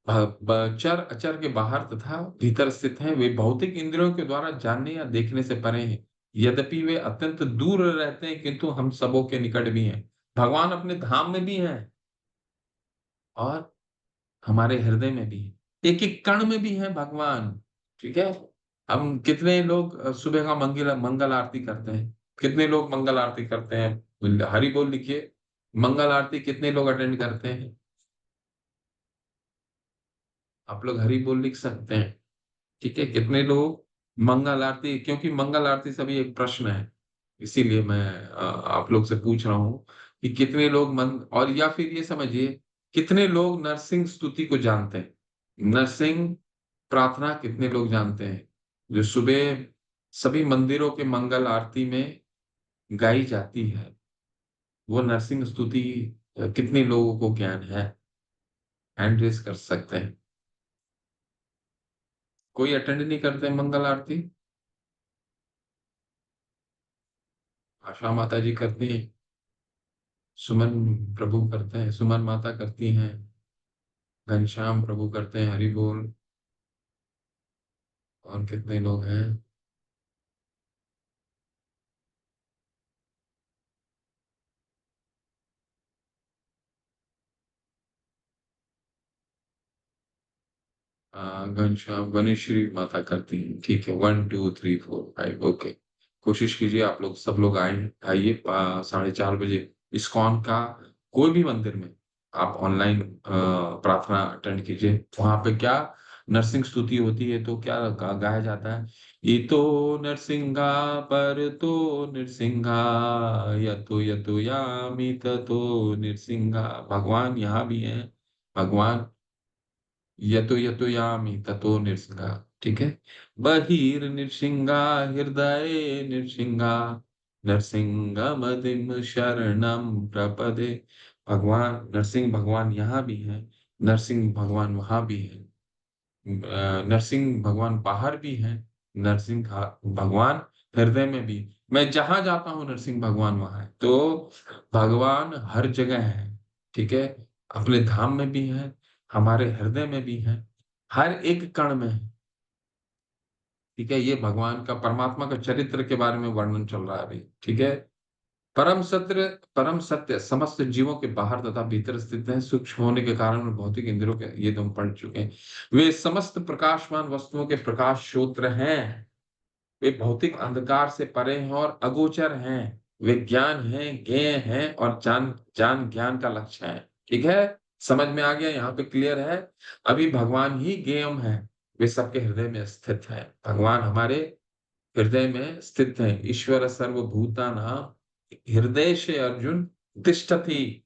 चर अचर के बाहर तथा भीतर स्थित हैं। वे भौतिक इंद्रियों के द्वारा जानने या देखने से परे हैं। यद्यपि वे अत्यंत दूर रहते हैं, किंतु हम सबों के निकट भी हैं। भगवान अपने धाम में भी हैं और हमारे हृदय में भी है, एक एक कण में भी है भगवान, ठीक है। हम कितने लोग सुबह का मंगल मंगल आरती करते हैं, कितने लोग मंगल आरती करते हैं, हरि बोल लिखिए। मंगल आरती कितने लोग अटेंड करते हैं? आप लोग हरि बोल लिख सकते हैं, ठीक है। कितने लोग मंगल आरती, क्योंकि मंगल आरती सभी एक प्रश्न है, इसीलिए मैं आप लोग से पूछ रहा हूँ कि कितने लोग मन, और या फिर ये समझिए कितने लोग नरसिंह स्तुति को जानते हैं। नरसिंह प्रार्थना कितने लोग जानते हैं, जो सुबह सभी मंदिरों के मंगल आरती में गाई जाती है। वो नरसिंह स्तुति कितने लोगों को ज्ञान है? हैंड रेज कर सकते हैं। कोई अटेंड नहीं करते मंगल आरती? आशा माता जी करती हैं, सुमन प्रभु करते हैं, सुमन माता करती हैं, घनश्याम प्रभु करते हैं हरि बोल। और कितने लोग हैं? घनश्याम गणेश्वरी माता करती हैं, ठीक है। 1 2 3 4 5, ओके। कोशिश कीजिए आप लोग सब लोग आए, आइए 4:30 बजे इस्कॉन का कोई भी मंदिर में आप ऑनलाइन प्रार्थना अटेंड कीजिए, वहां पे क्या नरसिंह स्तुति होती है, तो क्या गाया जाता है, इतो नरसिंहा पर तो नरसिंहा, यतो यतो यामि ततो नरसिंहा। भगवान यहाँ भी है, भगवान यतो यतो यामि ततो नृसिंहा, ठीक है। बहिर नृसिंहा हृदय नृसिंहा, नरसिंहमदिम शरणम प्रपदे। भगवान नरसिंह भगवान यहाँ भी है, नरसिंह भगवान वहां भी है, नरसिंह भगवान बाहर भी है, नरसिंह भगवान हृदय में भी। मैं जहां जाता हूँ नरसिंह भगवान वहां है, तो भगवान हर जगह है, ठीक है। अपने धाम में भी है, हमारे हृदय में भी है, हर एक कण में है, ठीक है। ये भगवान का परमात्मा का चरित्र के बारे में वर्णन चल रहा है अभी, ठीक है। परम सत्य समस्त जीवों के बाहर तथा भीतर स्थित है, सूक्ष्म होने के कारण और भौतिक इंद्रियों के, ये तो हम पढ़ चुके हैं। वे समस्त प्रकाशमान वस्तुओं के प्रकाश स्रोत हैं, वे भौतिक अंधकार से परे हैं और अगोचर हैं, वे ज्ञान हैं, ज्ञेय हैं और जान जान ज्ञान का लक्ष्य है, ठीक है। समझ में आ गया, यहाँ पे क्लियर है। अभी भगवान ही ज्ञेयम है, वे सबके हृदय में स्थित है, भगवान हमारे हृदय में स्थित है। ईश्वर सर्वभूतानां हृदय से अर्जुन तिष्ठति।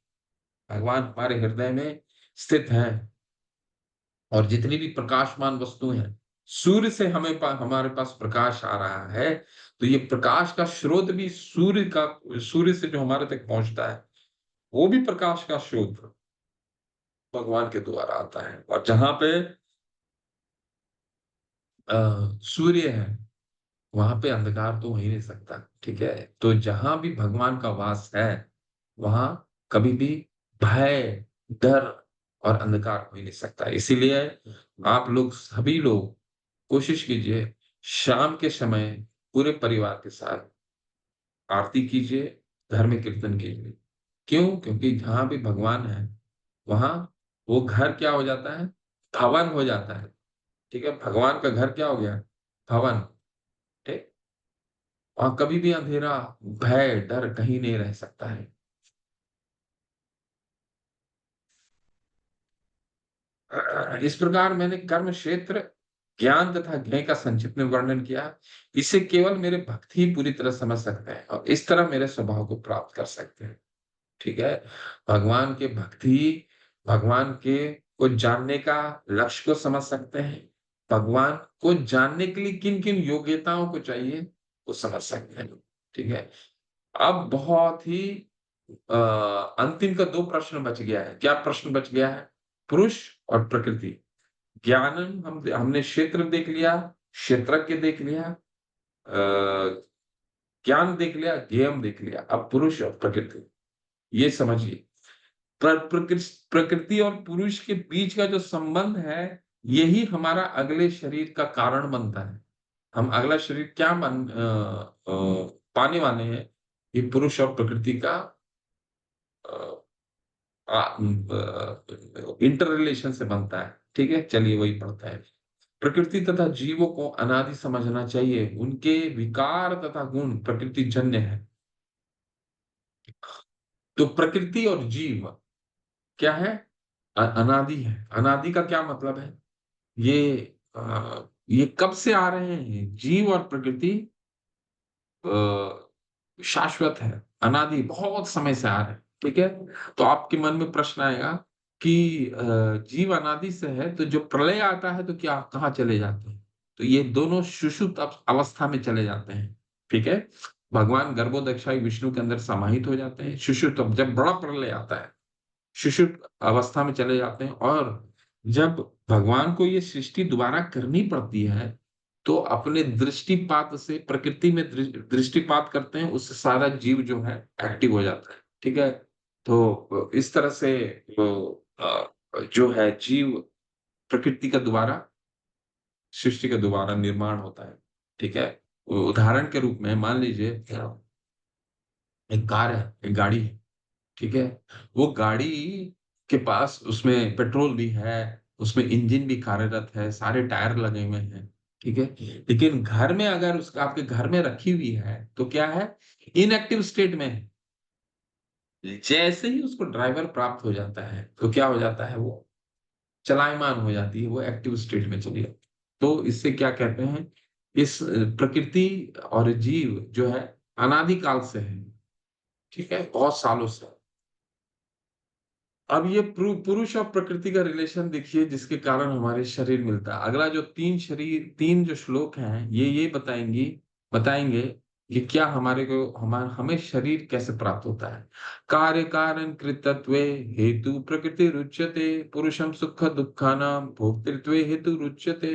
भगवान हमारे हृदय में स्थित है, और जितनी भी प्रकाशमान वस्तु हैं, सूर्य से हमारे पास प्रकाश आ रहा है, तो ये प्रकाश का स्रोत भी सूर्य से जो हमारे तक पहुंचता है, वो भी प्रकाश का स्रोत भगवान के द्वारा आता है। और जहां पे सूर्य है, वहां पे अंधकार तो हो ही नहीं सकता, ठीक है। तो जहां भी भगवान का वास है, वहां कभी भी भय, डर और अंधकार हो ही नहीं सकता। इसीलिए आप लोग सभी लोग कोशिश कीजिए, शाम के समय पूरे परिवार के साथ आरती कीजिए, घर में कीर्तन कीजिए। क्यों? क्योंकि जहां भी भगवान है, वहां वो घर क्या हो जाता है, भवन हो जाता है, ठीक है। भगवान का घर क्या हो गया, भवन, ठीक। वहां कभी भी अंधेरा, भय, डर कहीं नहीं रह सकता है। इस प्रकार मैंने कर्म क्षेत्र, ज्ञान तथा ज्ञेय का संक्षिप्त में वर्णन किया। इसे केवल मेरे भक्त ही पूरी तरह समझ सकते हैं और इस तरह मेरे स्वभाव को प्राप्त कर सकते हैं, ठीक है। भगवान के भक्त ही भगवान के को जानने का लक्ष्य को समझ सकते हैं, भगवान को जानने के लिए किन किन योग्यताओं को चाहिए वो समझ सकते हैं, ठीक है। अब बहुत ही अंतिम का दो प्रश्न बच गया है। क्या प्रश्न बच गया है? पुरुष और प्रकृति। ज्ञानम हमने क्षेत्र देख लिया, क्षेत्रज्ञ देख लिया, ज्ञान देख लिया, ज्ञेयम देख लिया। अब पुरुष और प्रकृति, ये समझिए। प्रकृति और पुरुष के बीच का जो संबंध है, यही हमारा अगले शरीर का कारण बनता है। हम अगला शरीर क्या पाने वाले हैं, ये पुरुष और प्रकृति का इंटर रिलेशन से बनता है, ठीक है। चलिए वही पढ़ता है। प्रकृति तथा जीवों को अनादि समझना चाहिए, उनके विकार तथा गुण प्रकृति जन्य है। तो प्रकृति और जीव क्या है, अनादि है। अनादि का क्या मतलब है, ये कब से आ रहे हैं, जीव और प्रकृति शाश्वत है, अनादि बहुत समय से आ रहे हैं, ठीक है। तो आपके मन में प्रश्न आएगा कि जीव अनादि से है, तो जो प्रलय आता है तो क्या कहाँ चले जाते हैं? तो ये दोनों सुषुप्त अवस्था में चले जाते हैं, ठीक है। भगवान गर्भोदक्षाई विष्णु के अंदर समाहित हो जाते हैं, सुषुप्त, जब बड़ा प्रलय आता है सुषुप्त अवस्था में चले जाते हैं। और जब भगवान को ये सृष्टि दोबारा करनी पड़ती है, तो अपने दृष्टिपात से प्रकृति में दृष्टिपात करते हैं, उससे सारा जीव जो है एक्टिव हो जाता है, ठीक है। तो इस तरह से जो है जीव, प्रकृति का दोबारा, सृष्टि का दोबारा निर्माण होता है, ठीक है। उदाहरण के रूप में मान लीजिए एक कार है, एक गाड़ी है, ठीक है। वो गाड़ी के पास, उसमें पेट्रोल भी है, उसमें इंजन भी कार्यरत है, सारे टायर लगे हुए हैं, ठीक है। लेकिन घर में अगर उसका आपके घर में रखी हुई है, तो क्या है, इनएक्टिव स्टेट में है, जैसे ही उसको ड्राइवर प्राप्त हो जाता है, तो क्या हो जाता है वो चलायमान हो जाती है, वो एक्टिव स्टेट में चली जाती है। तो इससे क्या कहते हैं, इस प्रकृति और जीव जो है अनादिकाल से है, ठीक है? बहुत सालों से। अब ये पुरुष और प्रकृति का रिलेशन देखिए जिसके कारण हमारे शरीर मिलता है। अगला जो 3 जो श्लोक हैं, ये बताएंगे कि क्या हमें शरीर कैसे प्राप्त होता है। कार्य कारण कृतत्वे हेतु प्रकृति रुच्यते, पुरुषम सुख दुःखानां भोक्तृत्वे हेतु रुच्यते।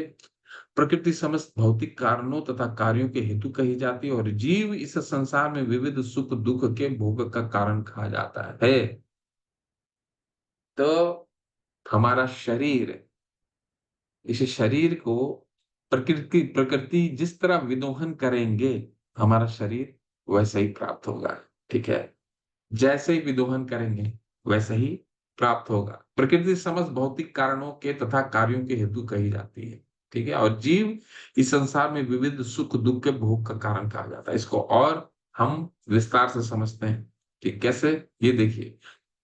प्रकृति समस्त भौतिक कारणों तथा कार्यों के हेतु कही जाती है और जीव इस संसार में विविध सुख दुख के भोग का कारण कहा जाता है। तो हमारा शरीर, इस शरीर को प्रकृति प्रकृति जिस तरह विदोहन करेंगे, हमारा शरीर वैसे ही प्राप्त होगा। ठीक है? जैसे ही विदोहन करेंगे, वैसे ही प्राप्त होगा। प्रकृति समस्त भौतिक कारणों के तथा कार्यों के हेतु कही जाती है। ठीक है? और जीव इस संसार में विविध सुख दुख के भोग का कारण कहा जाता है। इसको और हम विस्तार से समझते हैं कि कैसे, ये देखिए।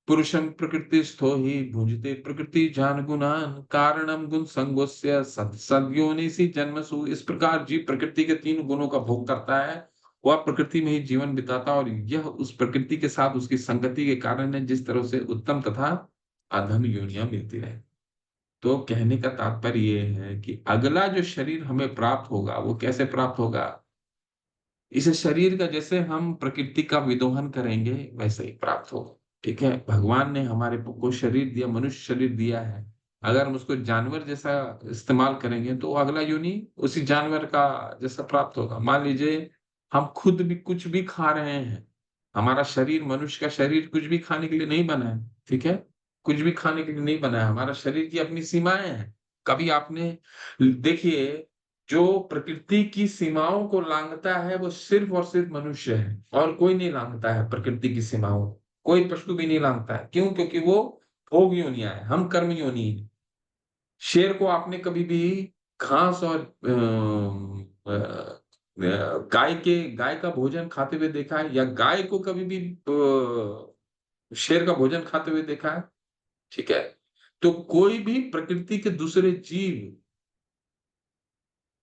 पुरुषं प्रकृतिस्थो हि भुंजते प्रकृति जान गुणान कारणम गुण संगोस्य सद सद्योनिसि जन्मसु। इस प्रकार जीव प्रकृति के 3 गुणों का भोग करता है। वह प्रकृति में ही जीवन बिताता है और यह उस प्रकृति के साथ उसकी संगति के कारण है, जिस तरह से उत्तम तथा अधम योनियां मिलती रहे। तो कहने का तात्पर्य ये है कि अगला जो शरीर हमें प्राप्त होगा, वो कैसे प्राप्त होगा? इस शरीर का जैसे हम प्रकृति का विदोहन करेंगे, वैसे ही प्राप्त होगा। ठीक है? भगवान ने हमारे को शरीर दिया, मनुष्य शरीर दिया है। अगर हम उसको जानवर जैसा इस्तेमाल करेंगे, तो अगला योनि उसी जानवर का जैसा प्राप्त होगा। मान लीजिए हम खुद भी कुछ भी खा रहे हैं। हमारा शरीर, मनुष्य का शरीर कुछ भी खाने के लिए नहीं बना है। ठीक है? कुछ भी खाने के लिए नहीं बना है। हमारा शरीर की अपनी सीमाएं हैं। कभी आपने देखिए, जो प्रकृति की सीमाओं को लांघता है वो सिर्फ और सिर्फ मनुष्य है, और कोई नहीं लांघता है प्रकृति की सीमाओं को। कोई पशु भी नहीं लांघता है। क्यों? क्योंकि वो भोग योनियां है, हम कर्म योनि है। शेर को आपने कभी भी घास और गाय का भोजन खाते हुए देखा है, या गाय को कभी भी शेर का भोजन खाते हुए देखा है? ठीक है? तो कोई भी प्रकृति के दूसरे जीव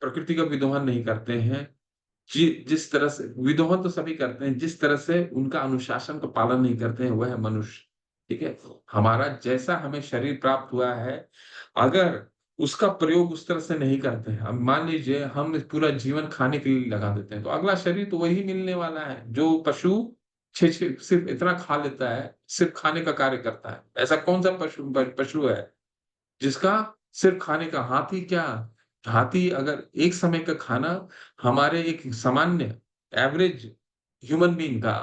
प्रकृति का विदोहन नहीं करते हैं। जिस तरह से विद्रोह तो सभी करते हैं, जिस तरह से उनका अनुशासन का पालन नहीं करते हैं, वह है मनुष्य। ठीक है? हमारा जैसा हमें शरीर प्राप्त हुआ है, अगर उसका प्रयोग उस तरह से नहीं करते हैं, अब मान लीजिए हम इस पूरा जीवन खाने के लिए लगा देते हैं, तो अगला शरीर तो वही मिलने वाला है जो पशु सिर्फ इतना खा लेता है, सिर्फ खाने का कार्य करता है। ऐसा कौन सा पशु है जिसका सिर्फ खाने का? हाथी क्या, हाथी अगर एक समय का खाना हमारे एक सामान्य एवरेज ह्यूमन बीइंग का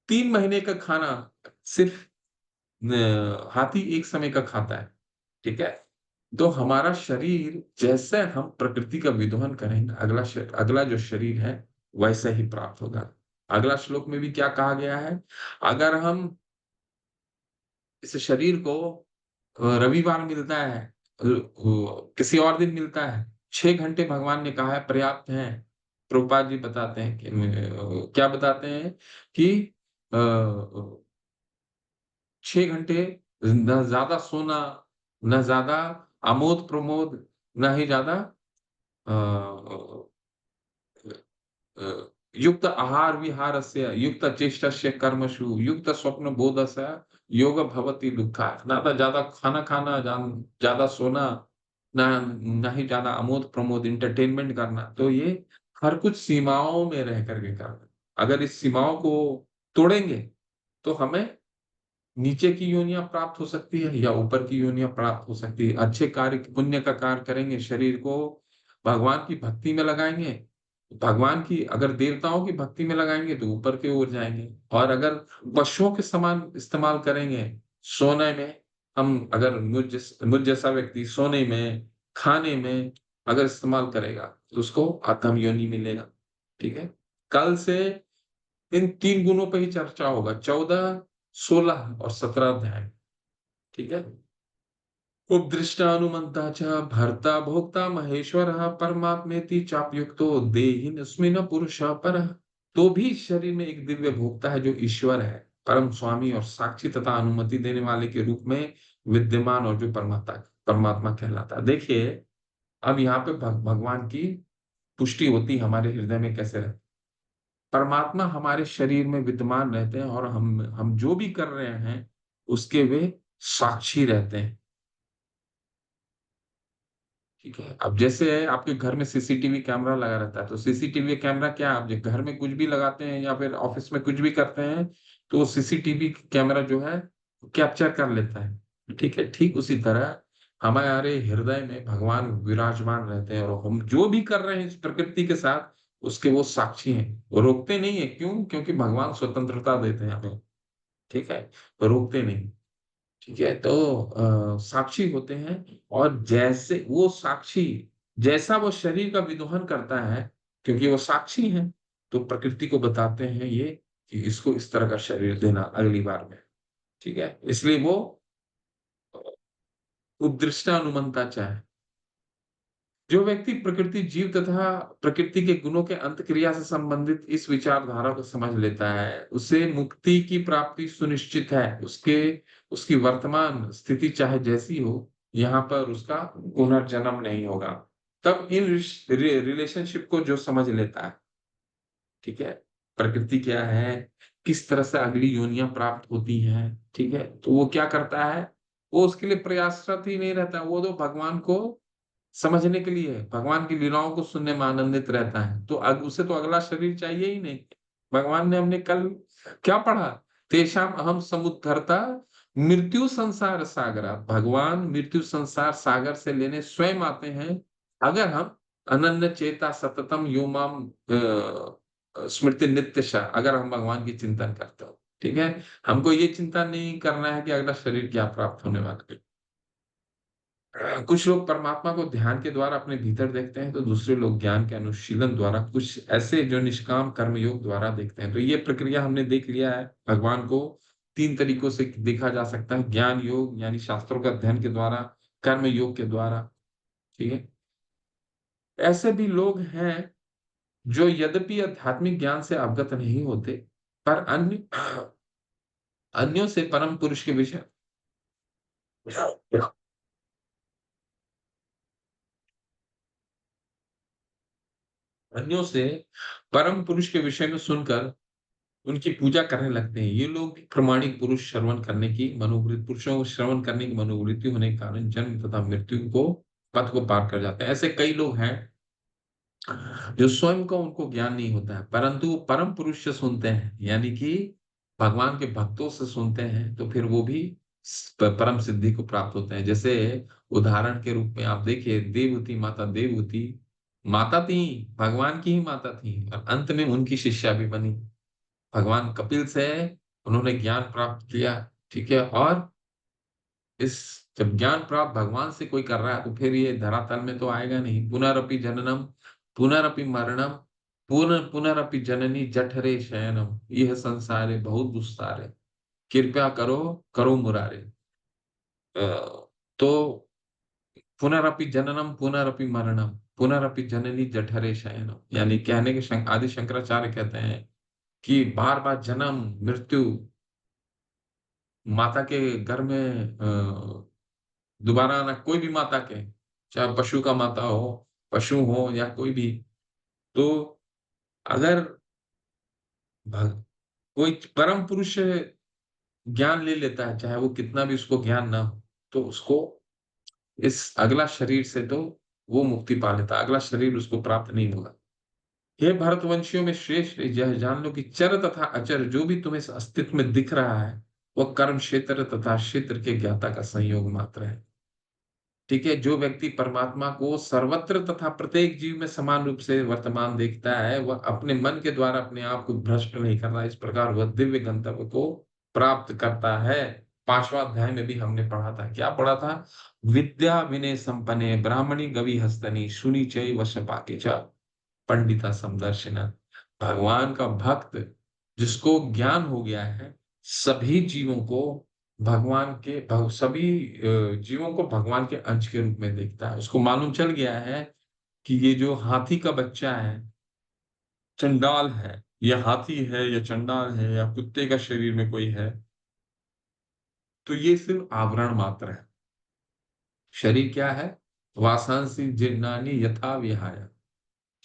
3 महीने का खाना सिर्फ हाथी एक समय का खाता है। ठीक है? तो हमारा शरीर जैसे हम प्रकृति का विदोहन करेंगे, अगला जो शरीर है वैसे ही प्राप्त होगा। अगला श्लोक में भी क्या कहा गया है? अगर हम इस शरीर को रविवार मिलता है, किसी और दिन मिलता है, 6 घंटे भगवान ने कहा है पर्याप्त हैं। प्रभुपाद जी बताते हैं कि क्या बताते हैं कि 6 घंटे, न ज्यादा सोना, न ज्यादा आमोद प्रमोद, न ही ज्यादा अ, अ, युक्त आहार विहारस्य युक्त चेष्टस्य कर्मसु युक्त स्वप्न बोधस्य योग भवति दुःखा। ना तो ज्यादा खाना खाना, ज्यादा सोना, ना ना ही ज्यादा आमोद प्रमोद इंटरटेनमेंट करना। तो ये हर कुछ सीमाओं में रह करके करना। अगर इस सीमाओं को तोड़ेंगे, तो हमें नीचे की योनियां प्राप्त हो सकती है या ऊपर की योनियां प्राप्त हो सकती है। अच्छे कार्य, पुण्य का कार्य करेंगे, शरीर को भगवान की भक्ति में लगाएंगे, भगवान की अगर देवताओं की भक्ति में लगाएंगे तो ऊपर की ओर जाएंगे। और अगर पशुओं के समान इस्तेमाल करेंगे, सोने में, हम अगर मुझ जैसा व्यक्ति सोने में, खाने में अगर इस्तेमाल करेगा, तो उसको अधम योनि मिलेगा। ठीक है? कल से इन 3 गुणों पर ही चर्चा होगा, 14, 16 और 17 अध्याय। ठीक है? उपदृष्टानुमन्ता च भर्ता भोक्ता महेश्वरः परमात्मेति चाप्युक्तो देहिनस्मिन् पुरुषः परः। तो भी शरीर में एक दिव्य भोक्ता है जो ईश्वर है, परम स्वामी और साक्षी तथा अनुमति देने वाले के रूप में विद्यमान और जो परमात्मा कहलाता है। देखिए, अब यहाँ पे भगवान की पुष्टि होती है हमारे हृदय में कैसे रहते हैं। परमात्मा हमारे शरीर में विद्यमान रहते हैं और हम जो भी कर रहे हैं, उसके वे साक्षी रहते हैं। ठीक है। अब जैसे आपके घर में सीसीटीवी कैमरा लगा रहता है, तो सीसीटीवी कैमरा क्या आप जो घर में कुछ भी लगाते हैं या फिर ऑफिस में कुछ भी करते हैं, तो सीसीटीवी कैमरा जो है कैप्चर कर लेता है। ठीक है। ठीक उसी तरह हमारे हृदय में भगवान विराजमान रहते हैं और हम जो भी कर रहे हैं इस प्रकृति के साथ, उसके वो साक्षी हैं। वो रोकते नहीं है। क्यों? क्योंकि भगवान स्वतंत्रता देते हैं हमें। ठीक है। वो रोकते नहीं। ठीक है। तो साक्षी होते हैं और जैसे वो साक्षी, जैसा वो शरीर का विदोहन करता है, क्योंकि वो साक्षी है, तो प्रकृति को बताते हैं ये कि इसको इस तरह का शरीर देना अगली बार में। ठीक है। इसलिए वो उपदृष्टानुमंता चाहे। जो व्यक्ति प्रकृति जीव तथा प्रकृति के गुणों के अंतक्रिया से संबंधित इस विचारधारा को समझ लेता है, उसे मुक्ति की प्राप्ति सुनिश्चित है। उसकी वर्तमान स्थिति चाहे जैसी हो, यहाँ पर उसका पुनर्जन्म नहीं होगा। तब इन रिलेशनशिप को जो समझ लेता है, ठीक है, प्रकृति क्या है, किस तरह से अगली योनियां प्राप्त होती हैं, ठीक है, तो वो क्या करता है, वो उसके लिए प्रयासरत ही नहीं रहता, वो तो भगवान को समझने के लिए, भगवान की लीलाओं को सुनने में आनंदित रहता है। तो उसे तो अगला शरीर चाहिए ही नहीं। भगवान ने हमने कल क्या पढ़ा, तेषाम अहम समुद्धरता मृत्यु संसार सागरा। भगवान मृत्यु संसार सागर से लेने स्वयं आते हैं, अगर हम अनन्य चेता सततम योमाम स्मृति नित्यशा, अगर हम भगवान की चिंतन करते हो। ठीक है। हमको ये चिंता नहीं करना है कि अगला शरीर क्या प्राप्त होने वाला है। कुछ लोग परमात्मा को ध्यान के द्वारा अपने भीतर देखते हैं, तो दूसरे लोग ज्ञान के अनुशीलन द्वारा, कुछ ऐसे जो निष्काम कर्म योग द्वारा देखते हैं। तो ये प्रक्रिया हमने देख लिया है। भगवान को तीन तरीकों से देखा जा सकता है, ज्ञान योग यानी शास्त्रों का अध्ययन के द्वारा, कर्म योग के द्वारा। ठीक है। ऐसे भी लोग हैं जो यद्यपि आध्यात्मिक ज्ञान से अवगत नहीं होते, पर अन्यों से परम पुरुष के विषय अन्यों से परम पुरुष के विषय में सुनकर उनकी पूजा करने लगते हैं। ये लोग भी प्रामाणिक पुरुष श्रवण करने की मनोवृत्ति, पुरुषों को श्रवण करने की मनोवृत्ति होने के कारण जन्म तथा मृत्यु को, पथ को पार कर जाते हैं। ऐसे कई लोग हैं जो स्वयं को उनको ज्ञान नहीं होता है, परंतु वो परम पुरुष से सुनते हैं, यानी कि भगवान के भक्तों से सुनते हैं, तो फिर वो भी परम सिद्धि को प्राप्त होते हैं। जैसे उदाहरण के रूप में आप देखिए, देवहूति माता, देवहूति माता थी, भगवान की ही माता थी, और अंत में उनकी शिष्या भी बनी। भगवान कपिल से उन्होंने ज्ञान प्राप्त किया। ठीक है। और इस, जब ज्ञान प्राप्त भगवान से कोई कर रहा है, तो फिर ये धरातल में तो आएगा नहीं। पुनरअपि जननम पुनरअपि मरणम पुनरअपि जननी जठरे शयनम, यह संसारे बहुत दुस्तारे, कृपया करो करो मुरारे। अ, तो पुनरअपि जननम पुनरअपि मरणम पुनरअपि जननी जठरे शयनम, यानी कहने के आदि शंकराचार्य कहते हैं कि बार बार जन्म मृत्यु, माता के घर में दोबारा आना, कोई भी माता के, चाहे पशु का माता हो, पशु हो या कोई भी, तो अगर कोई परम पुरुष ज्ञान ले लेता है, चाहे वो कितना भी उसको ज्ञान ना हो, तो उसको इस अगला शरीर से तो वो मुक्ति पा लेता है, अगला शरीर उसको प्राप्त नहीं होगा। हे भरतवंशियों में श्रेष्ठ, यह जान लो कि चर तथा अचर जो भी तुम्हें इस अस्तित्व में दिख रहा है, वह कर्म क्षेत्र तथा क्षेत्र के ज्ञाता का संयोग मात्र है। ठीक है। जो व्यक्ति परमात्मा को सर्वत्र तथा प्रत्येक जीव में समान रूप से वर्तमान देखता है, वह अपने मन के द्वारा अपने आप को भ्रष्ट नहीं करता। इस प्रकार वह दिव्य गंतव्य को प्राप्त करता है। पांचवा अध्याय में भी हमने पढ़ा था, क्या पढ़ा था, विद्या विनय संपन्ने ब्राह्मणी गवि हस्तनी सुनी चय वश पाके च पंडिता समदर्शिना। भगवान का भक्त जिसको ज्ञान हो गया है, सभी जीवों को सभी जीवों को भगवान के अंश के रूप में देखता है। उसको मालूम चल गया है कि ये जो हाथी का बच्चा है, चंडाल है, या हाथी है या चंडाल है या कुत्ते का शरीर में कोई है, तो ये सिर्फ आवरण मात्र है। शरीर क्या है? वासांसि जीर्णानि यथा विहाय।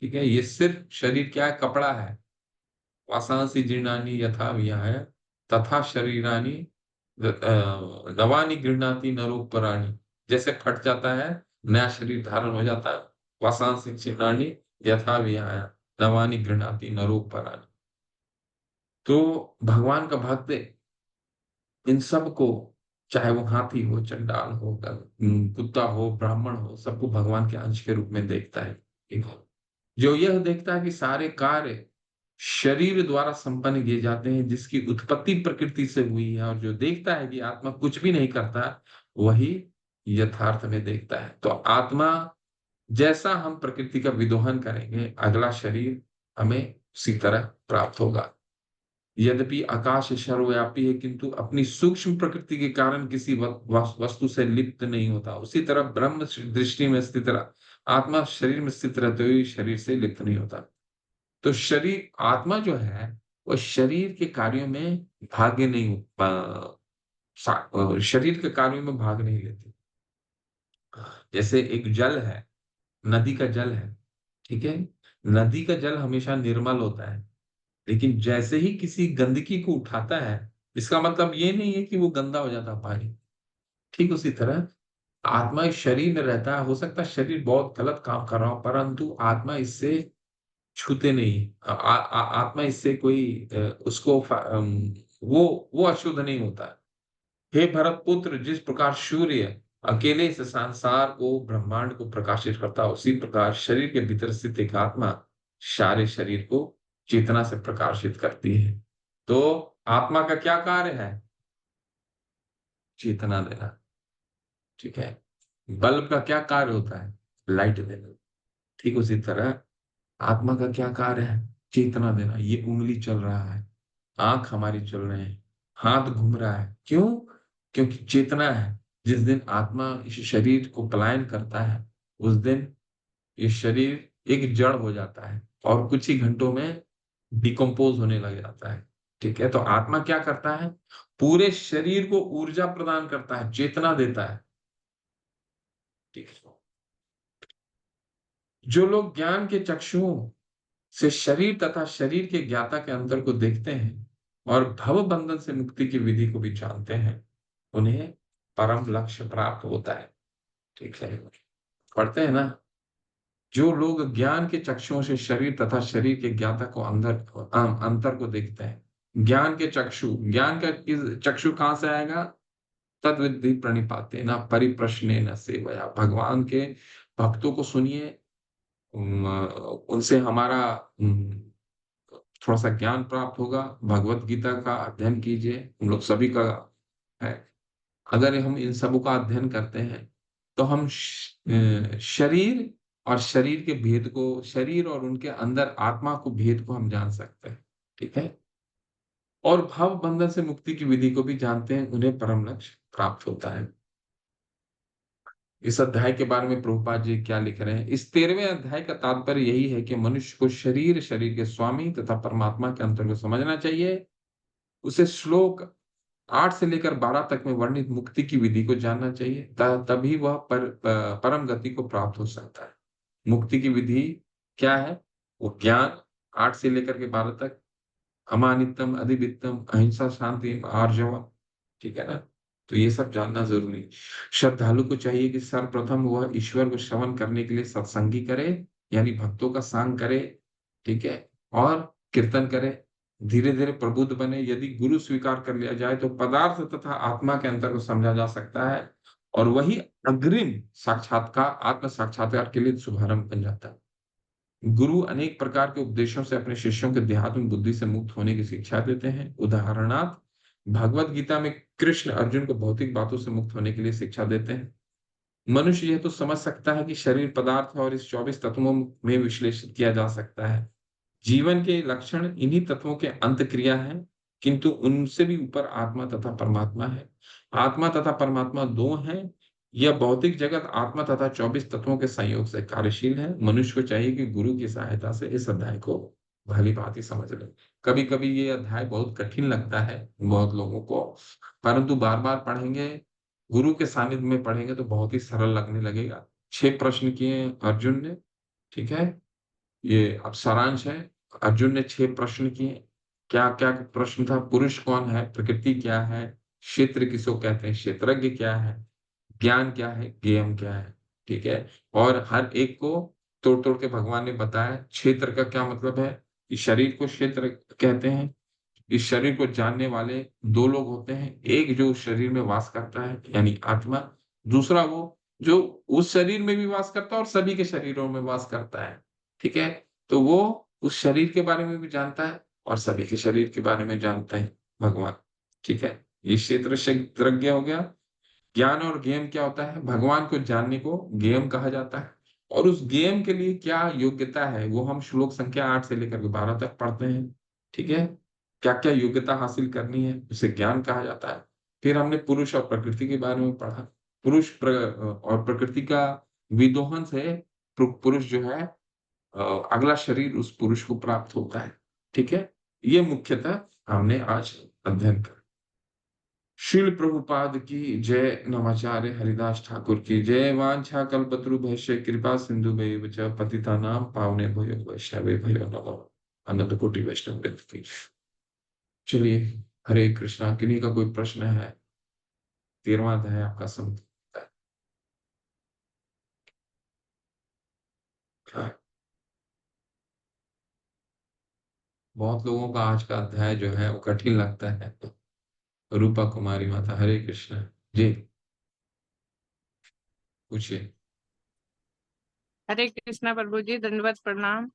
ठीक है? ये सिर्फ शरीर क्या है? कपड़ा है। वासांसि जीर्णानि यथा विहाय तथा शरीराणि नवानि गृह्णाति नरोपराणि। जैसे फट जाता है, नया शरीर धारण हो जाता है। वासांसि जीर्णानि यथा विहाय नवानि गृह्णाति नरोपराणि। तो भगवान का भक्त इन सबको, चाहे वो हाथी हो, चंडाल हो, कुत्ता हो, ब्राह्मण हो, सबको भगवान के अंश के रूप में देखता है। ठीक है? जो यह देखता है कि सारे कार्य शरीर द्वारा संपन्न किए जाते हैं, जिसकी उत्पत्ति प्रकृति से हुई है, और जो देखता है कि आत्मा कुछ भी नहीं करता, वही यथार्थ में देखता है। तो आत्मा जैसा हम प्रकृति का विदोहन करेंगे, अगला शरीर हमें उसी तरह प्राप्त होगा। यद्यपि आकाश सर्वव्यापी है, किंतु अपनी सूक्ष्म प्रकृति के कारण किसी वस्तु से लिप्त नहीं होता। उसी तरह ब्रह्म दृष्टि में स्थित आत्मा शरीर में स्थित रहते हुए शरीर से लिप्त नहीं होता। तो शरीर, आत्मा जो है, वो शरीर के कार्यों में भाग्य नहीं, शरीर के कार्यों में भाग नहीं लेती। जैसे एक जल है, नदी का जल है, ठीक है? नदी का जल हमेशा निर्मल होता है, लेकिन जैसे ही किसी गंदगी को उठाता है, इसका मतलब ये नहीं है कि वो गंदा हो जाता पानी। ठीक उसी तरह आत्मा इस शरीर में रहता है, हो सकता है शरीर बहुत गलत काम कर रहा हो, परंतु आत्मा इससे छूते नहीं। आत्मा इससे कोई उसको वो अशुद्ध नहीं होता। हे भरत पुत्र, जिस प्रकार सूर्य अकेले इस संसार को, ब्रह्मांड को प्रकाशित करता है, उसी प्रकार शरीर के भीतर स्थित एक आत्मा सारे शरीर को चेतना से प्रकाशित करती है। तो आत्मा का क्या कार्य है? चेतना देना। ठीक है? बल्ब का क्या कार्य होता है? लाइट देना। ठीक उसी तरह आत्मा का क्या कार्य है? चेतना देना। ये उंगली चल रहा है, आंख हमारी चल रहे हैं, हाथ घूम रहा है, क्यों? क्योंकि चेतना है। जिस दिन आत्मा इस शरीर को पलायन करता है, उस दिन ये शरीर एक जड़ हो जाता है और कुछ ही घंटों में डिकम्पोज होने लग जाता है। ठीक है? तो आत्मा क्या करता है? पूरे शरीर को ऊर्जा प्रदान करता है, चेतना देता है। ठीक है? जो लोग ज्ञान के चक्षुओं से शरीर तथा शरीर के ज्ञाता के अंतर को देखते हैं और भव बंधन से मुक्ति की विधि को भी जानते हैं, उन्हें परम लक्ष्य प्राप्त होता है। ठीक है? पढ़ते हैं ना? जो लोग ज्ञान के चक्षुओं से शरीर तथा शरीर के ज्ञाता को अंतर को देखते हैं। ज्ञान के चक्षु, ज्ञान का चक्षु कहां से आएगा? तद विद्धि प्रणिपाते न परिप्रश्ने न सेवया। भगवान के भक्तों को सुनिए, उनसे हमारा थोड़ा सा ज्ञान प्राप्त होगा। भगवत गीता का अध्ययन कीजिए, हम लोग सभी का है। अगर हम इन सबों का अध्ययन करते हैं, तो हम शरीर और शरीर के भेद को, शरीर और उनके अंदर आत्मा को, भेद को हम जान सकते हैं। ठीक है? और भव बंधन से मुक्ति की विधि को भी जानते हैं, उन्हें परम लक्ष्य प्राप्त होता है। इस अध्याय के बारे में प्रभुपाद जी क्या लिख रहे हैं? इस 13वें अध्याय का तात्पर्य यही है कि मनुष्य को शरीर, शरीर के स्वामी तथा परमात्मा के अंतर को समझना चाहिए। उसे श्लोक 8 से लेकर 12 तक में वर्णित मुक्ति की विधि को जानना चाहिए। तभी वह परम गति को प्राप्त हो सकता है। मुक्ति की विधि क्या है? वो ज्ञान 8 से लेकर के 12 तक, अमानित्यम, अधिवित्तम, अहिंसा, शांति, आर्जवम। ठीक है ना? तो ये सब जानना जरूरी है। श्रद्धालु को चाहिए कि सर्वप्रथम वह ईश्वर को श्रवण करने के लिए सत्संगी करे, यानी भक्तों का संग करे। ठीक है? और कीर्तन करे, धीरे धीरे प्रबुद्ध बने। यदि गुरु स्वीकार कर लिया जाए तो पदार्थ तथा आत्मा के अंतर को समझा जा सकता है, और वही अग्रिम साक्षात्कार, आत्म साक्षात्कार के लिए शुभारंभ बन जाता है। गुरु अनेक प्रकार के उपदेशों से अपने शिष्यों के देहात्म बुद्धि से मुक्त होने की शिक्षा देते हैं। उदाहरणार्थ, भगवत गीता में कृष्ण अर्जुन को भौतिक बातों से मुक्त होने के लिए शिक्षा देते हैं। मनुष्य यह तो समझ सकता है कि शरीर पदार्थ है और इस 24 तत्वों में विश्लेषित किया जा सकता है। जीवन के लक्षण इन्हीं तत्वों के अंत क्रिया है, किंतु उनसे भी ऊपर आत्मा तथा परमात्मा है। आत्मा तथा परमात्मा दो हैं। यह भौतिक जगत आत्मा तथा 24 तत्वों के संयोग से कार्यशील है। मनुष्य को चाहिए कि गुरु की सहायता से इस अध्याय को भली-भांति समझ लें। कभी-कभी ये अध्याय बहुत कठिन लगता है बहुत लोगों को, परंतु बार-बार पढ़ेंगे, गुरु के सानिध्य में पढ़ेंगे तो बहुत ही सरल लगने लगेगा। 6 प्रश्न किए अर्जुन ने, ठीक है? ये अब सारांश है, अर्जुन ने 6 प्रश्न किए। क्या-क्या प्रश्न था? पुरुष कौन है? प्रकृति क्या है? क्षेत्र किसको कहते हैं? क्षेत्रज्ञ क्या है? ज्ञान क्या है? ज्ञेयम् क्या है? ठीक है? और हर एक को तोड़-तोड़ के भगवान ने बताया। क्षेत्र का क्या मतलब है? कि शरीर को क्षेत्र कहते हैं। इस शरीर को जानने वाले 2 लोग होते हैं। एक जो शरीर में वास करता है, यानी आत्मा, दूसरा वो जो उस शरीर में भी वास करता है और सभी के शरीरों में वास करता है। ठीक है? तो वो उस शरीर के बारे में भी जानता है और सभी के शरीर के बारे में जानता है भगवान। ठीक है? ये क्षेत्रज्ञ हो गया। ज्ञान और ज्ञेय क्या होता है? भगवान को जानने को ज्ञेय कहा जाता है और उस ज्ञेय के लिए क्या योग्यता है, वो हम श्लोक संख्या 8 से लेकर के 12 तक पढ़ते हैं। ठीक है? क्या-क्या योग्यता हासिल करनी है, उसे ज्ञान कहा जाता है। फिर हमने पुरुष और प्रकृति के बारे में पढ़ा। और प्रकृति का विदोहन से पुरुष जो है अगला शरीर उस पुरुष को प्राप्त होता है। ठीक है? ये मुख्यतः हमने आज अध्ययन करा। श्रील प्रभुपाद की जय। नमाचार्य हरिदास ठाकुर की जय। वांछा कल्पतरुभ्यश्च कृपा सिंधुभैव च पतितानां पावनेभ्यो वैष्णवेभ्यो नमः। अनंत कोटि वैष्णव वृंद की। चलिए, हरे कृष्णा। किन्हीं का कोई प्रश्न है? 13वां अध्याय आपका समाप्त है। बहुत लोगों का आज का अध्याय जो है वो कठिन लगता है। रूपा कुमारी माता, हरे कृष्ण। जी, पूछिए। हरे कृष्णा प्रभु जी, दंडवत प्रणाम।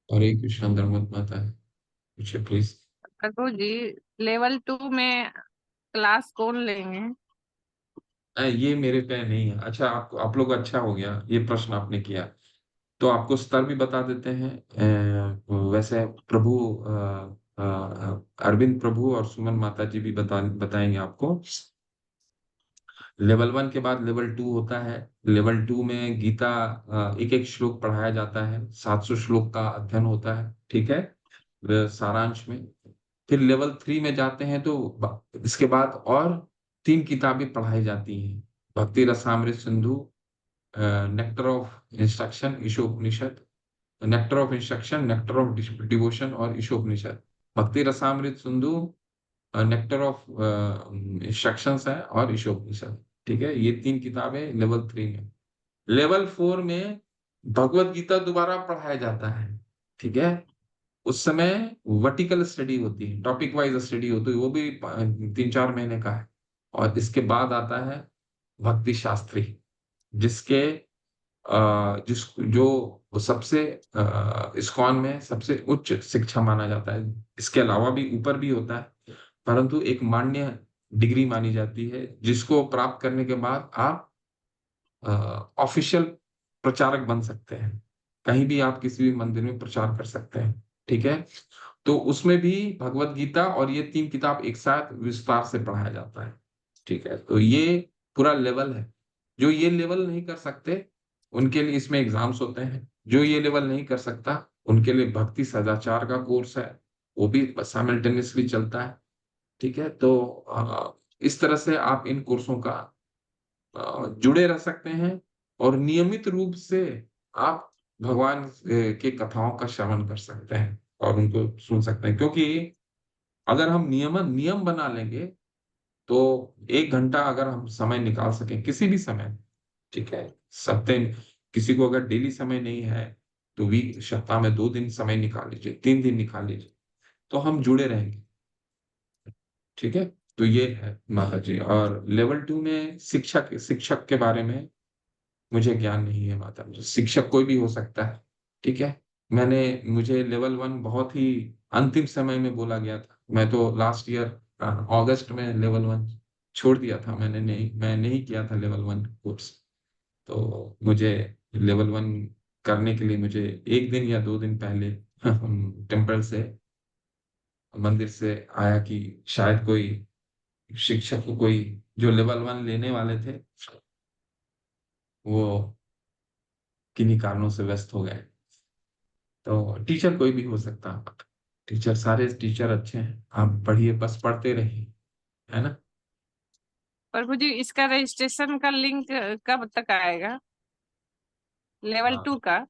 हरे कृष्ण धर्मत माता है, पूछिए प्लीज। प्रभु जी, लेवल 2 में क्लास कौन लेंगे? ये मेरे पे नहीं है। अच्छा, आप लोग अच्छा हो गया ये प्रश्न आपने किया। तो आपको स्तर भी बता देते हैं। वैसे प्रभु अरविंद प्रभु और सुमन माता जी भी बताएंगे आपको। लेवल 1 के बाद लेवल 2 होता है। लेवल 2 में गीता एक-एक श्लोक पढ़ाया जाता है। 700 श्लोक का अध्ययन होता है, ठीक है? सारांश में। फिर लेवल 3 में जाते हैं तो इसके बाद और 3 किताबें पढ़ाई जाती हैं। भक्ति Rasamrita Sindhu, nectar of instruction, Ishopanishad, nectar of instruction, nectar of devotion और ईशोपनिषद। भक्ति Rasamrita Sindhu, nectar of instructions है और ईशोपनिषद। ठीक है? ये 3 किताबें लेवल 3 में। लेवल 4 में भगवत गीता दोबारा पढ़ाया जाता है। ठीक है? उस समय वर्टिकल स्टडी होती है, टॉपिक वाइज स्टडी होती है, वो भी 3-4 महीने का है। और इसके बाद आता है भक्ति शास्त्री, जिसके जिस जो सबसे इस्कॉन में सबसे उच्च शिक्षा माना जाता है। इसके अलावा भी ऊपर भी होता है, परंतु एक मान्य डिग्री मानी जाती है, जिसको प्राप्त करने के बाद आप ऑफिशियल प्रचारक बन सकते हैं। कहीं भी आप किसी भी मंदिर में प्रचार कर सकते हैं। ठीक है? तो उसमें भी भगवत गीता और ये 3 किताब एक साथ विस्तार से पढ़ाया जाता है। ठीक है? तो ये पूरा लेवल है। जो ये लेवल नहीं कर सकते, उनके लिए इसमें एग्ज़ाम्स होते हैं। जो ये लेवल नहीं कर सकता, उनके लिए भक्ति सदाचार का कोर्स है, वो भी साइमल्टेनियसली चलता है। ठीक है? तो इस तरह से आप इन कोर्सों का जुड़े रह सकते हैं और नियमित रूप से आप भगवान के कथाओं का श्रवण कर सकते हैं और उनको सुन सकते हैं। क्योंकि अगर हम नियम बना लेंगे, तो 1 घंटा अगर हम समय निकाल सकें, किसी भी समय, ठीक है? किसी को अगर डेली समय नहीं है, तो सप्ताह में 2 दिन समय निकाल लीजिए, 3 दिन निकाल लीजिए, तो हम जुड़े रहेंगे। ठीक है? तो ये है माता जी। और लेवल 2 में शिक्षक शिक्षक के बारे में मुझे ज्ञान नहीं है माता जी। शिक्षक कोई भी हो सकता है, ठीक है? मुझे लेवल 1 बहुत ही अंतिम समय में बोला गया था। मैं तो लास्ट ईयर अगस्त में लेवल 1 छोड़ दिया था। मैं नहीं किया था लेवल 1 कोर्स। तो मुझे लेवल 1 करने के लिए मुझे 1 दिन या 2 दिन पहले टेम्पल से, मंदिर से आया कि शायद कोई शिक्षक को कोई जो लेवल 1 लेने वाले थे, वो किन्हीं कारणों से व्यस्त हो गए। तो टीचर कोई भी हो सकता है। टीचर, सारे टीचर अच्छे हैं, आप पढ़िए, बस पढ़ते रहिए, है ना। प्रभु जी, इसका रजिस्ट्रेशन का लिंक कब तक आएगा, लेवल हाँ, 2 का?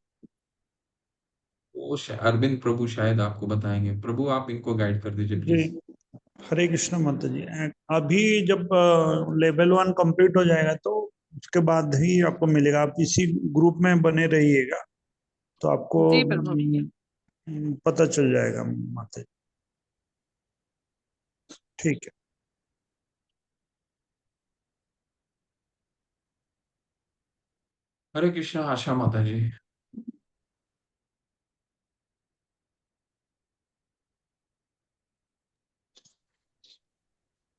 वो अरविंद प्रभु शायद आपको बताएंगे। प्रभु, आप इनको गाइड कर दीजिए जी, प्लीज। हरे कृष्ण माता जी। अभी जब लेवल 1 कंप्लीट हो जाएगा तो उसके बाद ही आपको मिलेगा। आप इसी ग्रुप में बने रहिएगा तो आपको जी प्रभु। पता चल जाएगा माता जी। ठीक है। हरे कृष्णा आशा माता जी।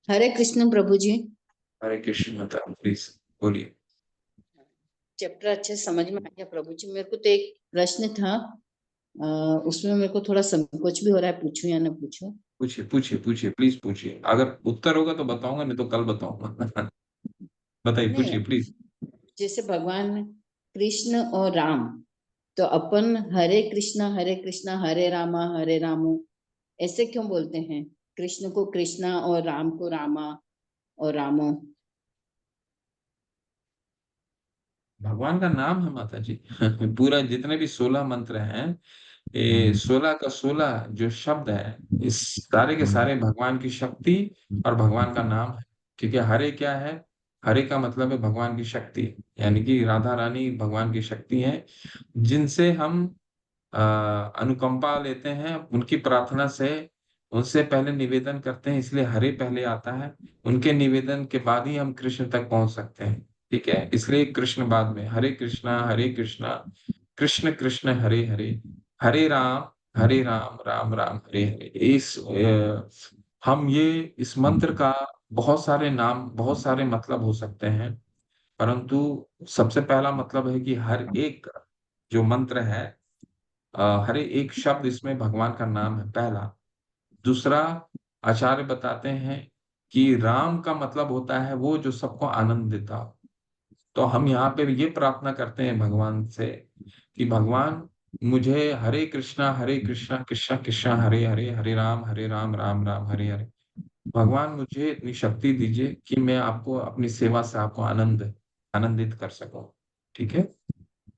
हरे कृष्ण प्रभु जी। हरे कृष्ण माता, प्लीज बोलिए। चैप्टर अच्छे से समझ में आ गया प्रभु जी। मेरे को तो एक प्रश्न था, उसमें मेरे को थोड़ा संकोच भी हो रहा है, पूछूं या ना पूछूं। पूछिए पूछिए पूछिए, प्लीज पूछिए। अगर उत्तर होगा तो बताऊंगा, नहीं तो कल बताऊंगा। बताइए, नहीं, पूछिए प्लीज। जैसे भगवान कृष्ण और राम, तो अपन हरे कृष्णा हरे रामो ऐसे क्यों बोलते हैं? कृष्ण को कृष्णा और राम को रामा और रामो। भगवान का नाम है माता जी। पूरा जितने भी 16 मंत्र हैं, ये 16 का 16 जो शब्द है, इस सारे के सारे भगवान की शक्ति और भगवान का नाम है। ठीक है, हरे क्या है? हरे का मतलब है भगवान की शक्ति, यानी कि राधा रानी भगवान की शक्ति है, जिनसे हम अनुकंपा लेते हैं, उनकी प्रार्थना से उनसे पहले निवेदन करते हैं, इसलिए हरे पहले आता है। उनके निवेदन के बाद ही हम कृष्ण तक पहुंच सकते हैं। ठीक है, इसलिए कृष्ण बाद में। हरे कृष्णा कृष्ण कृष्ण हरे हरे, हरे राम राम राम हरे हरे। हम ये इस मंत्र का बहुत सारे नाम, बहुत सारे मतलब हो सकते हैं, परंतु सबसे पहला मतलब है कि हर एक जो मंत्र है, हर एक शब्द इसमें भगवान का नाम है, पहला। दूसरा, आचार्य बताते हैं कि राम का मतलब होता है वो जो सबको आनंद देता हो। तो हम यहाँ पे ये प्रार्थना करते हैं भगवान से कि भगवान, मुझे हरे कृष्णा कृष्णा कृष्णा हरे हरे, हरे राम राम राम हरे हरे। भगवान, मुझे इतनी शक्ति दीजिए कि मैं आपको अपनी सेवा से आपको आनंदित कर सकूं। ठीक है,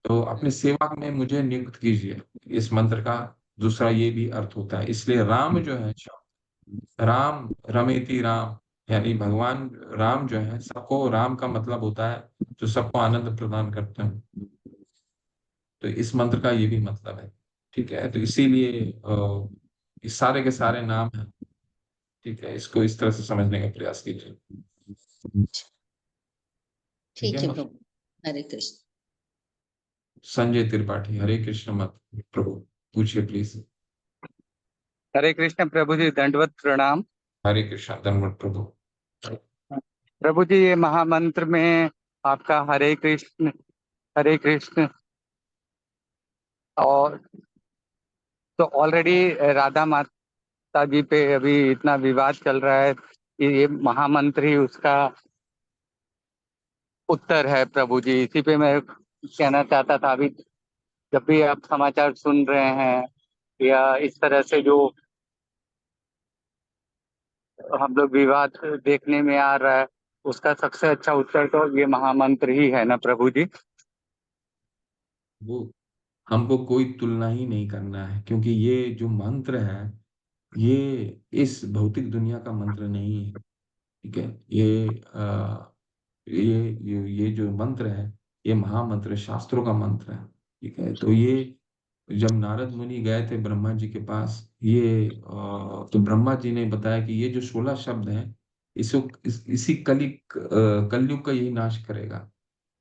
तो अपनी सेवा में मुझे नियुक्त कीजिए। इस मंत्र का दूसरा ये भी अर्थ होता है। इसलिए राम जो है, राम रमेति राम, यानी भगवान राम जो है, सबको, राम का मतलब होता है जो सबको आनंद प्रदान करते हैं। तो इस मंत्र का ये भी मतलब है। ठीक है, तो इसीलिए इस सारे के सारे नाम हैं। ठीक है, इसको इस तरह से समझने का प्रयास कीजिए। ठीक ठीक है है ना। प्रभु। हरे कृष्ण। संजय त्रिपाठी, हरे कृष्ण मत प्रभु, पूछिए प्लीज। हरे कृष्ण प्रभु जी, दंडवत प्रणाम। हरे कृष्ण धन्यवाद प्रभु। प्रभु जी, ये महामंत्र में आपका हरे कृष्ण और तो ऑलरेडी राधा माता जी पे अभी इतना विवाद चल रहा है कि ये महामंत्र ही उसका उत्तर है। प्रभु जी, इसी पे मैं कहना चाहता था। अभी जब भी आप समाचार सुन रहे हैं या इस तरह से जो हम लोग विवाद देखने में आ रहा है, उसका सबसे अच्छा उत्तर तो ये महामंत्र ही है ना प्रभु जी। वो, हमको कोई तुलना ही नहीं करना है, क्योंकि ये जो मंत्र है, ये इस भौतिक दुनिया का मंत्र नहीं है। ठीक है, ये जो मंत्र है, ये महामंत्र है, शास्त्रों का मंत्र है। ठीक है, तो ये जब नारद मुनि गए थे ब्रह्मा जी के पास, तो ब्रह्मा जी ने बताया कि ये जो 16 शब्द हैं, इसी कलयुग का यही नाश करेगा।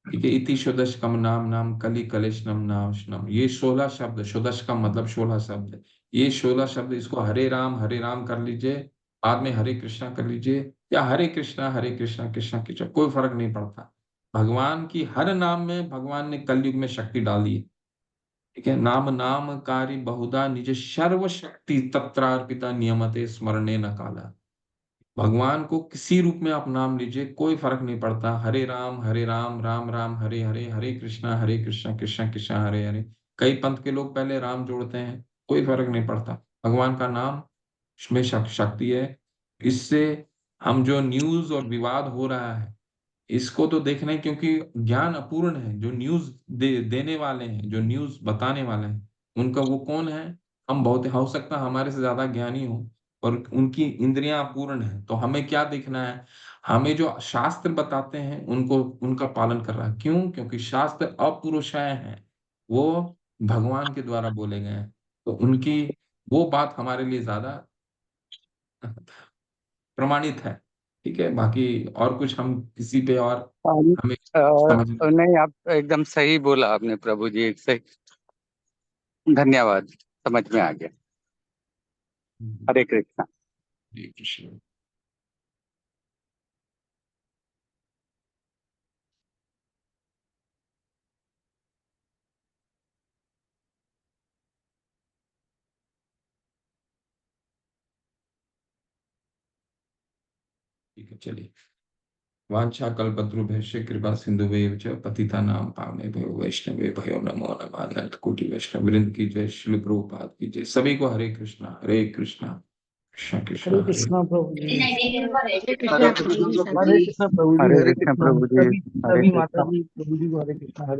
ठीक है, इति षोडशकम नाम नाम कलि कलेशनम नाशनम, ये 16 शब्द, षोडश का मतलब 16 शब्द है। ये 16 शब्द, इसको हरे राम कर लीजिए, बाद में हरे कृष्णा कर लीजिए, या हरे कृष्णा कृष्णा कृष्णा, कोई फर्क नहीं पड़ता। भगवान की हर नाम में भगवान ने कलयुग में शक्ति डाली है। ठीक है, नाम नाम कारी बहुधा निज सर्व शक्ति तत्रार्पिता नियमते स्मरणे न काला। भगवान को किसी रूप में आप नाम लीजिए, कोई फर्क नहीं पड़ता। हरे राम राम राम हरे हरे, हरे कृष्णा कृष्णा कृष्णा हरे हरे, कई पंथ के लोग पहले राम जोड़ते हैं, कोई फर्क नहीं पड़ता। भगवान का नाम में शक्ति है। इससे हम जो न्यूज और विवाद हो रहा है इसको तो देखना है, क्योंकि ज्ञान अपूर्ण है। जो न्यूज देने वाले हैं, जो न्यूज बताने वाले हैं, उनका वो कौन है? हम बहुत हो सकता है हमारे से ज्यादा ज्ञानी हो, और उनकी इंद्रियां अपूर्ण है। तो हमें क्या देखना है? हमें जो शास्त्र बताते हैं उनको, उनका पालन कर रहा है। क्यों? क्योंकि शास्त्र अपुरुषाय हैं, वो भगवान के द्वारा बोले गए हैं। तो उनकी वो बात हमारे लिए ज्यादा प्रमाणित है। ठीक है, बाकी और कुछ हम किसी पे और हमें समझ। नहीं, आप एकदम सही बोला आपने प्रभु जी, सही। धन्यवाद, समझ में आ गया। हरे कृष्णा। हरे कृष्ण। ठीक है, चलिए। वांछा कल्पतरुभ्यश्च कृपा सिंधुभ्यश्च च पतितानां पावनेभ्यो वैष्णवेभ्यो नमो नमः। अनंत कोटि वैष्णव वृंद की जय, श्री प्रभुपाद की जय। सभी को हरे कृष्णा कृष्ण कृष्ण हरे हरे। कृष्णा प्रभु जी। हरे कृष्णा प्रभु जी, हरे कृष्णा प्रभु जी। हरे हरे कृष्णा कृष्णा। प्रभु जी, सभी हरे सभी माता कृष्णा। जी प्रभु जी को हरे कृष्णा। हरे